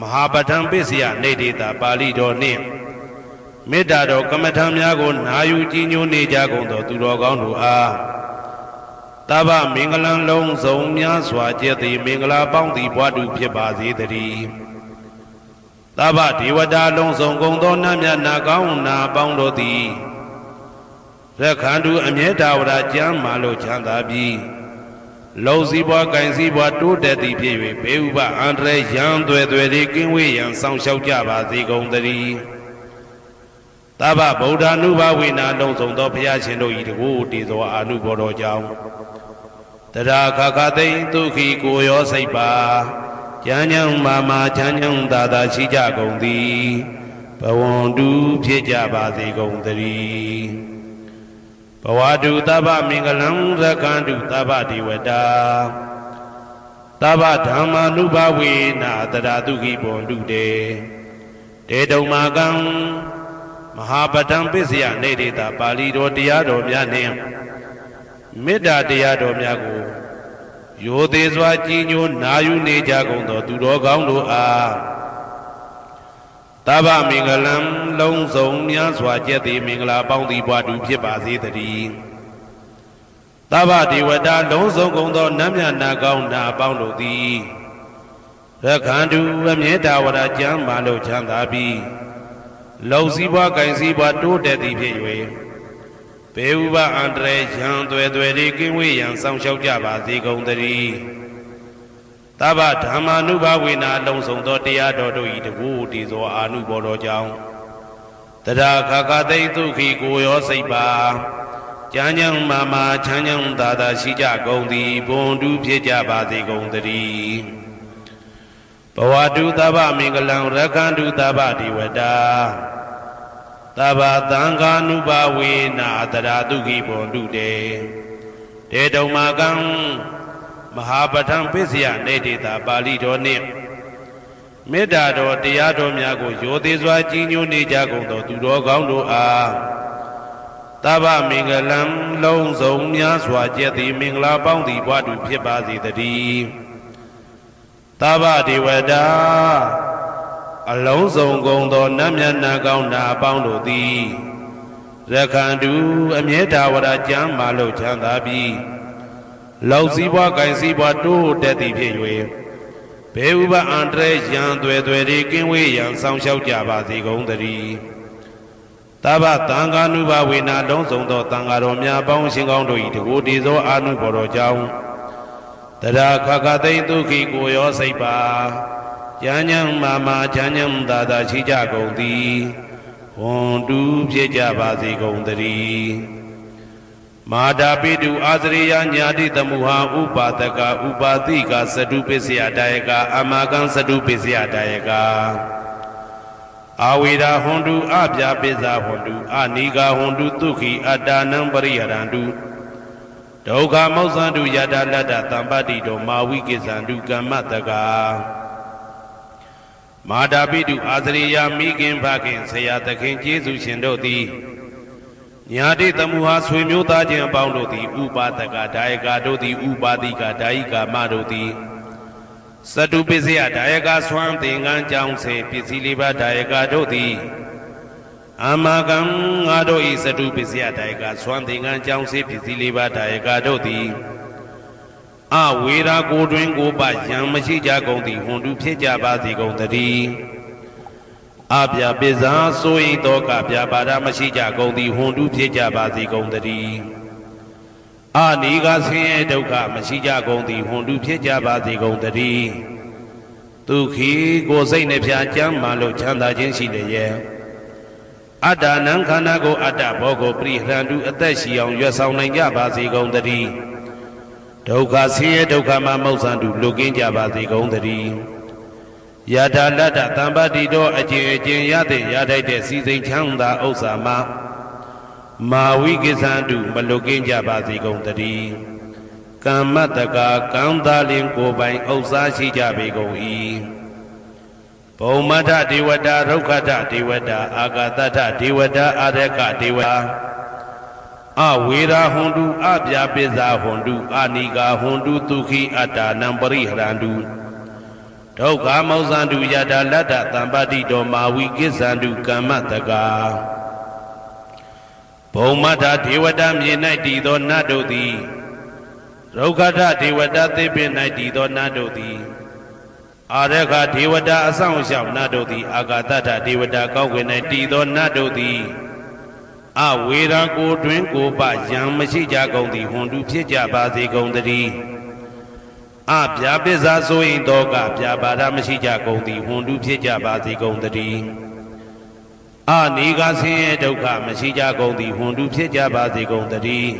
မဟာပဋ္ဌံပစ္စယနေတေတာပါဠိတော်နှင့်မေတ္တာတော်ကမ္မထံများကိုနာယူကြည်ညိုနေကြကုန်သောသူတော်ကောင်းတို့အားသဗ္ဗမင်္ဂလံလုံးစုံများစွာကျက်သည်မင်္ဂလာပေါင်းသည်ဘွားတူဖြစ်ပါစေတည်းသဗ္ဗဒေဝတာလုံးစုံကုန်သောနတ်မြတ်နာကောင်းနာပေါင်းတို့သည်ရက္ခန္တုအမြဲတဝရကျမ်းမာလို့ချမ်းသာပြီးလုံစည်းပွားကင်စည်းပွားတိုးတက်သည်ဖြစ်၍ဘေဥပအန္တရာယ်ရန်သွဲသွဲတွေကင်းဝေးရန်ဆောင်ရှောက်ကြပါစေကုန်သတည်းသဗ္ဗဗုဒ္ဓ ानु ဘဝေနာလုံးစုံသောဘုရားရှင်တို့၏တကူတည်သောအာနုဘောတော်ကြောင့်တရာခခသိမ့်ဒုက္ခိကိုရောစိတ်ပါကျမ်းညံမာမာချမ်းညံသာသာရှိကြကုန်သည်ဘဝန္တုဖြစ်ကြပါစေကုန်သတည်းဘဝတုသဗ္ဗမင်္ဂလံရက္ခန္တုသဗ္ဗဒေဝတာသဗ္ဗဓမ္မာနုဘဝေနာတရာတုခိဘွန်တုတေတေတုံမာကံမဟာပဋ္ဌံပစ္စယနေတေတာပါဠိတော်တရားတော်များနှင့်မေတ္တာတရားတော်များကိုရိုသေစွာကြည်ညိုနာယူနေကြကုန်သောသူတော်ကောင်းတို့အားသဗ္ဗမင်္ဂလံလုံးစုံများစွာကျက်သည်မင်္ဂလာပေါင်းသည်ဘွားတူဖြစ်ပါစေတည်းသဗ္ဗဒေဝတာလုံးစုံကုန်သောနတ်မြတ်နာကောင်းနာပေါင်းတို့သည်ရက္ခန္တုအမြဲတဝရကျမ်းမာလို့ချမ်းသာပြီးလုံစည်းပွားကင်စည်းပွားတိုးတက်သည်ဖြစ်၍ဘေဥပအန္တရာယ်ရန်သွဲသွဲတွေကင်းဝေးရန်ဆောင်ရှောက်ကြပါစေကုန်သတည်းသဗ္ဗဓမ္မာနုဘဝေနာလုံးစုံသောတရားတော်တို့၏တကူတည်သောအာနုဘော်တော်ကြောင့်တရာခခသိမ့်ဒုက္ခိကိုရောစိတ်ပါကျမ်းညံမာမာချမ်းညံသာသာရှိကြကုန်သည်ဘွန်တုဖြစ်ကြပါစေကုန်သတည်းဘဝတုသဗ္ဗမင်္ဂလံရက္ခန္တုသဗ္ဗဒေဝတာသဗ္ဗသံဃာနုဘဝေနာတရာတုခိဘွန်တုတေတေတုံမာကံမဟာပဋ္ဌံပစ္စယနေတေတာပါဠိတော်နှင့်မေတ္တာတော်တရားတော်များကိုရိုသေစွာကြည်ညိုနေကြကုန်သောသူတော်ကောင်းတို့အားသဗ္ဗမင်္ဂလံလုံးစုံများစွာကျက်သည်မင်္ဂလာပေါင်းသည်ဘွားတူဖြစ်ပါစေတည်းသဗ္ဗဒေဝတာအလုံးစုံကုန်သောနတ်မြတ်နာကောင်းနာပေါင်းတို့သည်ရက္ခန္တုအမြဲတဝရကျမ်းမာလို့ချမ်းသာပြီးလောက်စည်းပွားကင်စည်းပွားတိုးတက်သည်ဖြစ်၍ဘေဥပအန္တရာယ်ရန်သွဲသွဲတွေကင်းဝေးရန်ဆောင်ရှောက်ကြပါစေကုန်သတည်းသဗ္ဗသံဃာနုဘဝေနာလုံးစုံသောသံဃာတော်များပေါင်းရှင်ကောင်းတို့၏တကူတည်သောအာနုဘော်တော်ကြောင့်တရာခခသိမ့်ဒုက္ခိကိုရောစိတ်ပါကျမ်းညံမာမာချမ်းညံသာသာရှိကြကုန်သည်ဟွန်တူဖြစ်ကြပါစေကုန်သတည်းမာတာပိတုအာသရိယညာတိတမုဟာဥပါဒကဥပါတိကသတုပစ္စယတယကအမကံသတုပစ္စယတယကအာဝေရာဟွန်တုအပြာပိဇာဟွန်တုအနိဂါဟွန်တုသုခိအတ္တနံပရိယရန္တုဒုက္ခမောဇ္ဇန္တုယတလတ္တတံပတ္တိတောမာဝိကိဇန္တုကမ္မတကမာတာပိတုအာသရိယမိခင်ဖခင်ဆရာသခင်ကျေးဇူးရှင်တို့သည်ညာတိတမုဟာဆွေမျိုးသားချင်းအပေါင်းတို့သည်ဥပါဒကဒါယကတို့သည်ဥပါတိကဒါယိကာမတို့သည် စတုပစ္စယဒါယကဆွမ်းသင်္ကန်းကြောင်းစေပစ္စည်းလေးပါးဒါယကတို့သည်အာမကံငါတို့ဤစတုပစ္စယဒါယကဆွမ်းသင်္ကန်းကြောင်းစေပစ္စည်းလေးပါးဒါယကတို့သည်အဝေရာကိုတွင်ကိုပယံမရှိကြကုန်သည်ဟွန်တုဖြစ်ကြပါစေကုန်တည်းအပြပိဇာဆိုရင်တော့ကပြပါဒမရှိကြကုန်သည်ဟွန်တုဖြစ်ကြပါစေကုန်တည်းအာနိကဆင်းရဲဒုက္ခမရှိကြကုန်သည်ဟွန်တုဖြစ်ကြပါစေကုန်တည်းဒုက္ခိကိုစိတ်နှဖျားကြမ်းမှလို့ချမ်းသာခြင်းရှိလျက်အတ္တနံခန္ဓာကိုအတ္တဘောကိုပရိဟရန္တုအသက်ရှိအောင်ရွတ်ဆောင်နိုင်ကြပါစေကုန်တည်းဒုက္ခဆင်းရဲဒုက္ခမှမௌဆန္တုလွတ်ကင်းကြပါစေကုန်တည်းယထာလတ္တသံပါတိတော်အကျင့်အကျင့်ရတဲ့ရထိုက်တဲ့စီစိန်ချမ်းသာဥစ္စာမှာမာဝိကိသန္တုမလွတ်ကင်းကြပါစေကုန်တည်းကမ္မတကာကံသာလင်ကိုယ်ပိုင်ဥစ္စာရှိကြပေကုန်၏ဘုံမထဒေဝတာရုက္ခထဒေဝတာအာဂတထဒေဝတာအာရကဒေဝတာအဝေရာဟွန်တုအပြပိဇာဟွန်တုအာနိကာဟွန်တုဒုက္ခိအတ္တနံပရိဟရန္တုဒုက္ခမောဇန္တုယတာလတ္တသံပါတိတောမာဝိကိစ္ဆန္တုကမ္မတကာဘုံမထဒေဝတာမြေ၌တည်သောနတ်တို့သည်ရုက္ခထဒေဝတာသေပင်၌တည်သောနတ်တို့သည်အာရခဒေဝတာအဆောင်ရှောက်နတ်တို့သည်အာဂတထဒေဝတာကောက်ွယ်၌တည်သောနတ်တို့သည်အဝေရာကိုတွင်ကိုပယံမရှိကြကုန်သည်ဟွန်တုဖြစ်ကြပါစေကုန်တည်းအပြာပိဇာဆိုရင်တော့ကပြာပါဒမရှိကြကုန်သည်ဟွန်တုဖြစ်ကြပါစေကုန်တည်းအနိကဆင်းရဲဒုက္ခမရှိကြကုန်သည်ဟွန်တုဖြစ်ကြပါစေကုန်တည်း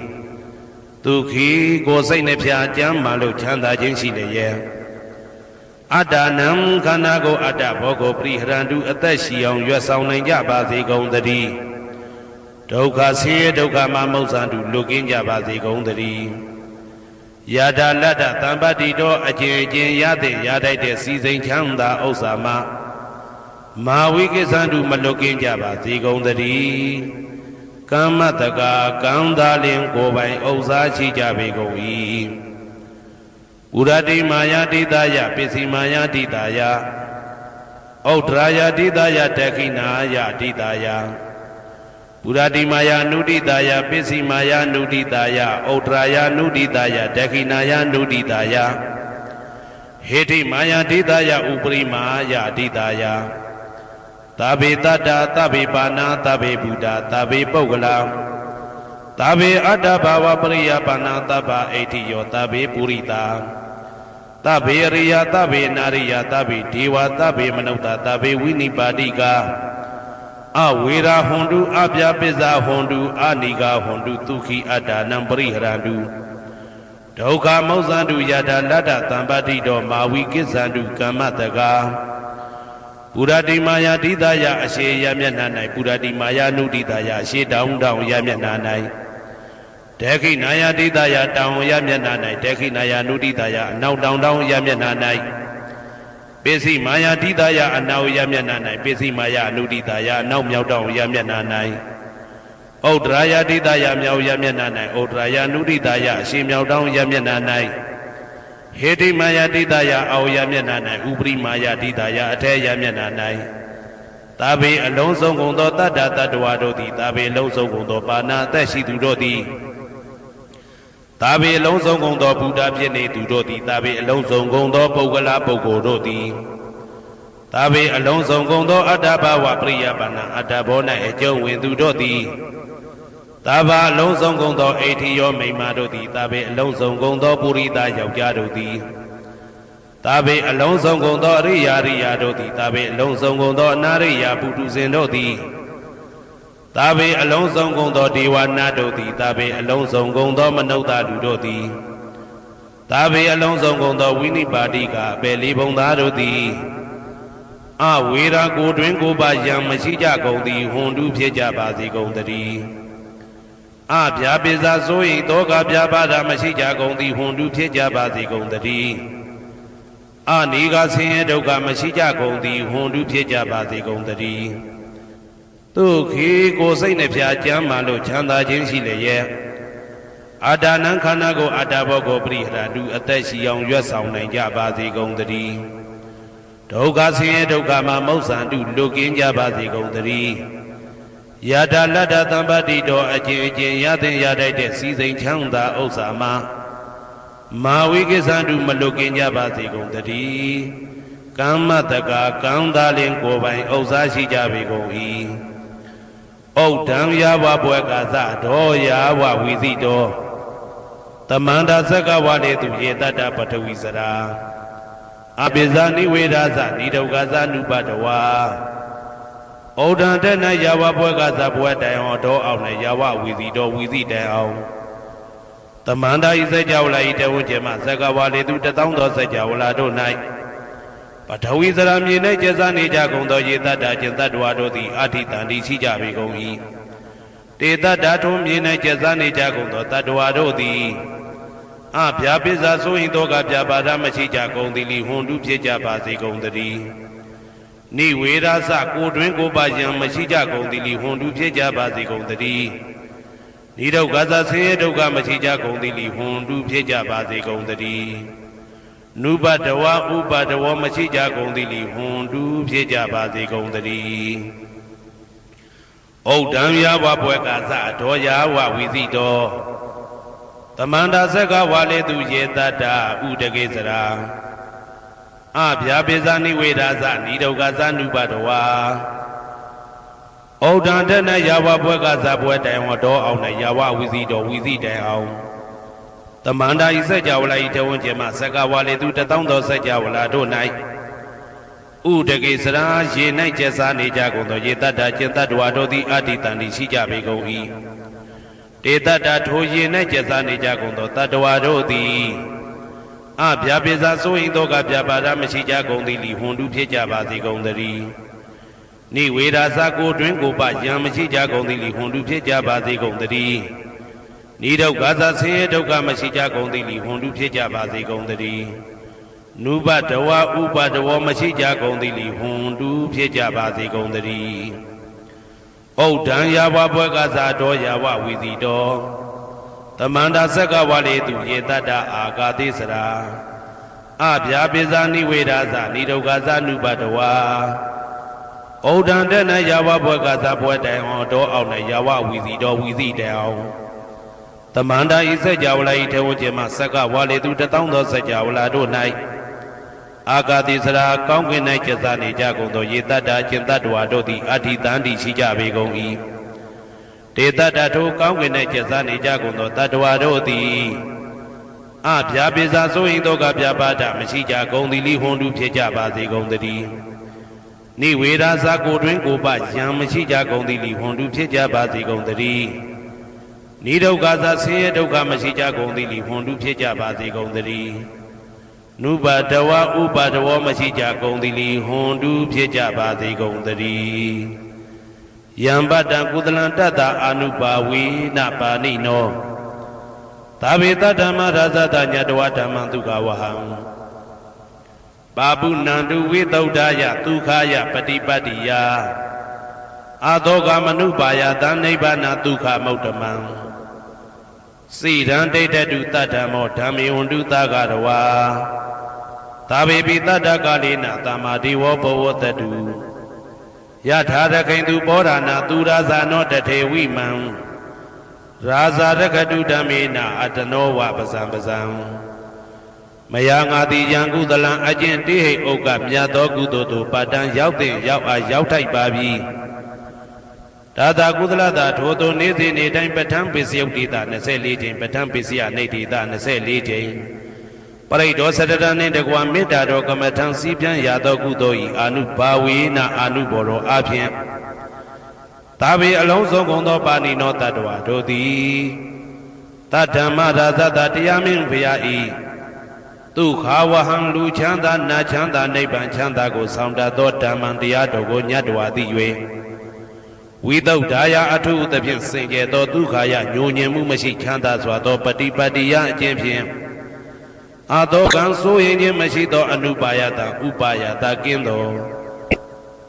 ဒုက္ခိကိုစိတ်နှဖျားကြမ်းမှလို့ချမ်းသာခြင်းရှိလျက်အတ္တနံခန္ဓာကိုအတ္တဘောကိုပရိဟရန္တုအသက်ရှိအောင်ရွတ်ဆောင်နိုင်ကြပါစေကုန်တည်းဒုက္ခဆင်းရဲဒုက္ခမှမௌဆန္တုလွတ်ကင်းကြပါစေကုန်တည်းယထာလတ္တသံပါတိတော်အကျင့်အကျင့်ရတဲ့ရထိုက်တဲ့စီစိန်ချမ်းသာဥစ္စာမှာမာဝိကိစ္ဆန္တုမလွတ်ကင်းကြပါစေကုန်တည်းကမ္မတကာကံသာလင်ကိုယ်ပိုင်ဥစ္စာရှိကြပေကုန်၏ဥရတိမာယာတိတယပစ္စည်းမာယာတိတယဩဒရာယတိတယတခိနာယတိတယပုရတိမာယာနုတိတာယပစ္စည်းမာယာနုတိတာယဩဒရာယနုတိတာယဒခိနာယနုတိတာယဟေတိမာယာတိတာယဥပရိမာယာတိတာယသဗ္ဗေတတ္တသဗ္ဗေပါဏာသဗ္ဗေဘုဒ္ဓသဗ္ဗေပုဂ္ဂလာသဗ္ဗေအတ္တဘာဝပရိယပါဏာသဗ္ဗဣတိယောသဗ္ဗေပုရိတာသဗ္ဗေရိယသဗ္ဗေနာရိယသဗ္ဗေဒေဝသဗ္ဗေမနုဿသဗ္ဗေဝိနိပါတိကအဝေရာဟွန်တုအပြပိဇာဟွန်တုအာနိကာဟွန်တုဒုက္ခိအတ္တနံပရိဟရန္တုဒုက္ခမောဇန္တုယထာလတ္တသံပါတိတောမာဝိကိစ္ဆန္တုကမ္မတကာပုရတိမာယာတိတယအရှိယမျက်နှာ၌ပုရတိမာယာနုတိတယအရှိတောင်တောင်ယမျက်နှာ၌ဒေခိနာယာတိတယတောင်ယမျက်နှာ၌ဒေခိနာယာနုတိတယအနောက်တောင်တောင်ယမျက်နှာ၌ပစ္စည်းမာယာတိတယအနောက်ယမျက်နှာ၌ပစ္စည်းမာယာအနုတိတယအနောက်မြောက်တောင်ယမျက်နှာ၌ဩဒရာယတိတယမြောက်ယမျက်နှာ၌ဩဒရာယနုတိတယအရှိမြောက်တောင်ယမျက်နှာ၌ဟေတိမာယာတိတယအောယမျက်နှာ၌ဥပရိမာယာတိတယအထေယမျက်နှာ၌သာဘေအလုံးစုံကုန်သောတတ္တတ္တဝါတို့သည်သာဘေအလုံးစုံကုန်သောပါဏာအသက်ရှိသူတို့သည်သာဘေအလုံးစုံကုန်သောဘုရားဖြစ်နေသူတို့သည်သာဘေအလုံးစုံကုန်သောပုဂ္ဂလာပုဂ္ဂိုလ်တို့သည်သာဘေအလုံးစုံကုန်သောအတ္တဘာဝပရိယပါဏအတ္တဘော၌အကျုံးဝင်သူတို့သည်သာဘာအလုံးစုံကုန်သောအိဋ္ဌိယောမိမ္မာတို့သည်သာဘေအလုံးစုံကုန်သောပုရိသယောက်ျားတို့သည်သာဘေအလုံးစုံကုန်သောအရိယာရိယာတို့သည်သာဘေအလုံးစုံကုန်သောအနာရိယာပုထုဇဉ်တို့သည်သာဘေအလုံးစုံကုန်သောဒေဝနာတို့သည်သာဘေအလုံးစုံကုန်သောမနုဿလူတို့သည်သာဘေအလုံးစုံကုန်သောဝိနိပါတိကအပေလေးဘုံသားတို့သည်အဝေရာကိုတွင်ကိုပါယံမရှိကြကုန်သည်ဟွန်တုဖြစ်ကြပါစေကုန်တည်းအပြာပိဇာဆိုရင်တောကပြပါဒမရှိကြကုန်သည်ဟွန်တုဖြစ်ကြပါစေကုန်တည်းအနိကဆင်းရဲဒုက္ခမရှိကြကုန်သည်ဟွန်တုဖြစ်ကြပါစေကုန်တည်းဒုက္ခိကိုစိတ်နှဖျားကြမ်းမှလို့ချမ်းသာခြင်းရှိလျက် အာဒါနံခန္ဓာကိုအာတာဘောကိုပရိဟရာတုအသက်ရှိအောင်ရွတ်ဆောင်နိုင်ကြပါစေကုန်သတည်းဒုက္ခဆင်းရဲဒုက္ခမှာမௌဆန္တုလွတ်ကင်းကြပါစေကုန်သတည်းယတာလတ္တသံပတိတော်အကျဉ်အကျဉ်ရသင်ရတတ်တဲ့စီစိန်ချမ်းသာဥစ္စာမှာမာဝိကိသန္တုမလွတ်ကင်းကြပါစေကုန်သတည်းကမ္မတကာကံသာလင်ကိုယ်ပိုင်ဥစ္စာရှိကြပေကုန်၏ဩဒံယာဝဘွယ်ကာသဒောယာဝဝီသိတောတမန္တာသက္ကဝလေတုယေတတ္တပထဝီစရာအပိဇာနိဝေဒာသနိဒုက္ခသနုပတဝါဩဒံတဏယာဝဘွယ်ကာသဘွယ်တိုင်အောင်တော်အောင်နဲ့ယာဝဝီသိတောဝီသိတိုင်အောင်တမန္တာဤစัจ java လာဤတဝဉ္ဇေမသက္ကဝလေတုတသောသောစัจ java လာတို့၌ပထဝီစရာမြေ၌ကျဆနေကြကုန်သောယေတ္တကျင်တ္တဝါတို့သည်အဋ္ဌိတန္တိရှိကြပေကုန်၏တေတ္တထုံးမြေ၌ကျဆနေကြကုန်သောတတ္တဝါတို့သည်အဗျာပိဇာဆိုရင်တော့ကဗျာပါဒမရှိကြကုန်သည်လီဟွန်တုဖြစ်ကြပါစေကုန်သတည်းနိဝေရသကိုတွင်ကိုပါယံမရှိကြကုန်သည်လီဟွန်တုဖြစ်ကြပါစေကုန်သတည်းနိဒုက္ခသဆင်းရဲဒုက္ခမရှိကြကုန်သည်လီဟွန်တုဖြစ်ကြပါစေကုန်သတည်းနုပတဝဥပတဝမရှိကြကုန်သည်လီဟွန်တုဖြစ်ကြပါစေကုန်သတည်းဩဒံယာဝဘွယ်ကာသဒောယာဝဝီသိတောတမန္တာသက္ကဝါလေတုယေတတ္တဥဒကေစရာအဗျာပိဇာနိဝေဒာသနိဒုက္ခသနုပတဝါဩဒံတဏယာဝဘွယ်ကာသဘွယ်တိုင်ဝတော်အောင်နဲ့ယာဝဝီသိတောဝီသိတိုင်အောင်တမန္တာဤစัจ java လာဤတဝဉ္ဇေမသက္ကဝါလေတုတသောသောစัจ java လာတို့၌ဥဒကေစရာရေ၌ကျက်စားနေကြကုန်သောယေတတ္တကျင်တ္တဝါတို့သည်အဋ္ဌိတန္တိရှိကြပေကုန်၏တေတ္တထိုရေ၌ကျက်စားနေကြကုန်သောတတ္တဝါတို့သည်အဗျာပိဇာဆိုရင်တော့ကဗျာပါဒမရှိကြကုန်သည်လီဟွန်တုဖြစ်ကြပါစေကုန်သတည်းနိဝေဒာသကိုတွင်ကိုပယံမရှိကြကုန်သည်လီဟွန်တုဖြစ်ကြပါစေကုန်သတည်းနိဒုက္ခသဆင်းရဲဒုက္ခမရှိကြကုန်သည်လီဟွန်တုဖြစ်ကြပါစေကုန်သတည်းနုပတဝဥပတဝမရှိကြကုန်သည်လီဟွန်တုဖြစ်ကြပါစေကုန်သတည်းဩဒံယာဝဘွယ်ကာသဒောယာဝဝီသိတောတမန္တာသက္ကဝါလေတုယေတတ္တအာဂါတိစရာအဗျာပိဇာနိဝေဒာသနိဒုက္ခသနုပတဝါဩဒံတဏယာဝဘွယ်ကာသဘွယ်တိုင်အောင်တော်အောင်နဲ့ယာဝဝီသိတောဝီသိတိုင်အောင်တမန္တာဤစัจ java လာဤထေဝဉ္ဇေမသက္ကဝါလေတုတသောသောစัจ java လာတို့၌အာဂါတိစရာကောင်းကင်၌ကျက်စားနေကြကုန်သောယေတ္တကျင်တ္တဝါတို့သည်အဋ္ဌိတန္တိရှိကြပေကုန်၏တေတ္တထိုကောင်းကင်၌ကျက်စားနေကြကုန်သောတတ္တဝါတို့သည်အဗျာပိဇာဆိုရင်တော့ကဗျာပါဒမရှိကြကုန်သည်လီဟွန်တုဖြစ်ကြပါစေကုန်သတည်းနိဝေဒာသကိုတွင်ကိုပယံမရှိကြကုန်သည်လီဟွန်တုဖြစ်ကြပါစေကုန်သတည်းနိဒုက္ခသဆင်းရဲဒုက္ခမရှိကြကုန်သည်လီဟွန်တုဖြစ်ကြပါစေကုန်သတည်းနုပတဝဥပတဝမရှိကြကုန်သည်လီဟွန်တုဖြစ်ကြပါစေကုန်သတည်းယံပတ္တကုသလံတတ္တအာနုပါဝေနပါဏိနောသာဝေတဓမ္မရာဇတညတဝဓမ္မံဒုက္ခဝဟံပါပုဏ္ဏတုဝိသုဒ္ဓယဒုက္ခယပฏิပတ္တိယအာသောကမနုပါယသနိဗ္ဗာနဒုက္ခမௌတမံစိရံဒိဋ္ဌတုတတ္တမောဓမ္မေဝန္တုသကရဝါသာဝေပိတတ္တကာလေနသမ္မာဒေဝဘဝတတုယထာရခိန်သူပောဓာနာသူရာဇာနောတထေဝိမံရာဇာရခတုဓမ္မေနအတနောဝပဇံပဇံမယငါတိယံကုသလံအကျင့်တိဟိဥက္ကမြတ်သောကုသိုလ်တို့ပါတံရောက်တဲ့ရောက်အားရောက်ထိုက်ပါပြီဒါသာကုသလတာထိုသို့နေ့စဉ်နေ့တိုင်းပဋ္ဌာန်းပိစယုတ်တိတာ24ချိန်ပဋ္ဌာန်းပိစယနေတိတာ24ချိန်ပရိဒောသတ္တနှင့်တကွာမေတ္တာတော်ကမ္မထံစီးပြန်ရသောကုသိုလ်ဤအာနုဘာဝေနအာနုဘောရောအဖြင့်သာဝေအလုံးစုံကုန်သောပါဏိနောတတ္တဝါတို့သည်တတ္ဓမ္မရာဇတတရားမင်းဘုရားဤဒုက္ခဝဟံလူချမ်းသာနာချမ်းသာနိဗ္ဗာန်ချမ်းသာကိုဆောင်တတ်သောဓမ္မံတရားတော်ကိုညတ်တော်သိ၍ဝိသုဒ္ဓါယအထုသဖြင့်စင်ကြယ်သောဒုက္ခယညိုညင်မှုမရှိချမ်းသာစွာသောပฏิပတ္တိယအကျင့်ဖြင့်အာသောကံဆိုရင်ခြင်းမရှိသောအနုပါယတဥပါယတကင်းသော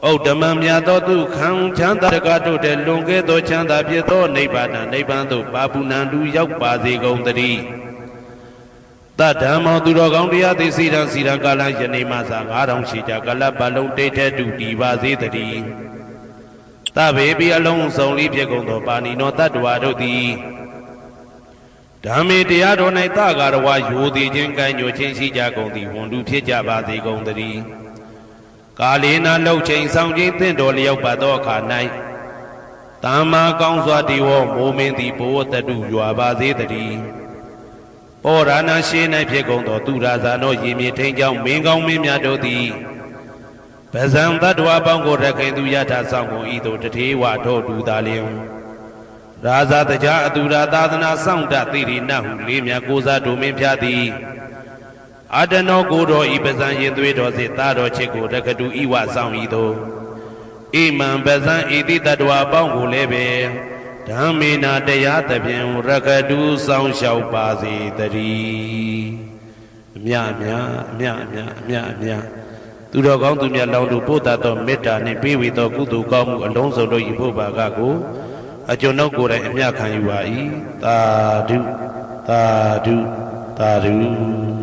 ဩဓမ္မမြတ်သောသူခံချမ်းသာတကားတို့တဲ့လွန်ကဲသောချမ်းသာဖြစ်သောနိဗ္ဗာန်နိဗ္ဗာန်သို့ပါပုဏ္ဏတူရောက်ပါစေကုန်သတည်းတဓမ္မောသူတော်ကောင်းတရားသိစီရန်စီရန်ကာလယနေ့မှစ9000ရှိကြကလပ်ပတ်လုံးတိတ်ထဲတူတည်ပါစေတည်းတဘေဘီအလုံးစုံလေးဖြစ်ကုန်သောပါဏိနောတတ္တဝါတို့သည်ဓမ္မေတရားတော်၌တကာရဝယိုသည်ခြင်းကံညွှန်ခြင်းရှိကြကုန်သည်ဝန်တူဖြစ်ကြပါစေကုန်သတည်းကာလေနာလှုပ်ချိန်ဆောင်ခြင်းသင့်တော်လျောက်ပါသောအခါ၌တမ္မာကောင်းစွာတည်ဝမိုးမင်းသည်ဘိုးတတုရွာပါစေတည်းပောရဏရှိ၌ဖြစ်ကုန်သောသူရာဇာနောရေမြေထိန်ကြောင့်မင်းကောင်းမင်းများတို့သည်ပဇံတတ္တဝါပေါင်းကိုရခင်သူယထာဆောင်ကုန်ဤသို့တထေဝထောတူသာလျင်ရာဇာတကြားအတူရာသာသနာစောင့်တသိရိနဟုလေးမြတ်ကိုစားတို့မင်းဖျားသည်အတနောကိုတော်ဤပဇံရင်သွေးတော်စေသားတော်ချစ်ကိုတက္ကတူဤဝဆောင်ဤသို့ဣမံပဇံဤတိတတ္တဝါပေါင်းကိုလည်းပဲဓမ္မေနာတရားသဖြင့်ရက္ခတူဆောင်လျှောက်ပါစေတည်းအမြအမြသူတော်ကောင်းသူမြတ်လောင်းတို့ပို့တတ်သောမေတ္တာနှင့်ပေးဝေသောကုသိုလ်ကောင်းမှုအလုံးစုံတို့ဤဖို့ပါကကိုအကျွန်ုပ်ကိုယ်တိုင်အမြခံယူပါ၏သာဓုသာဓုသာဓု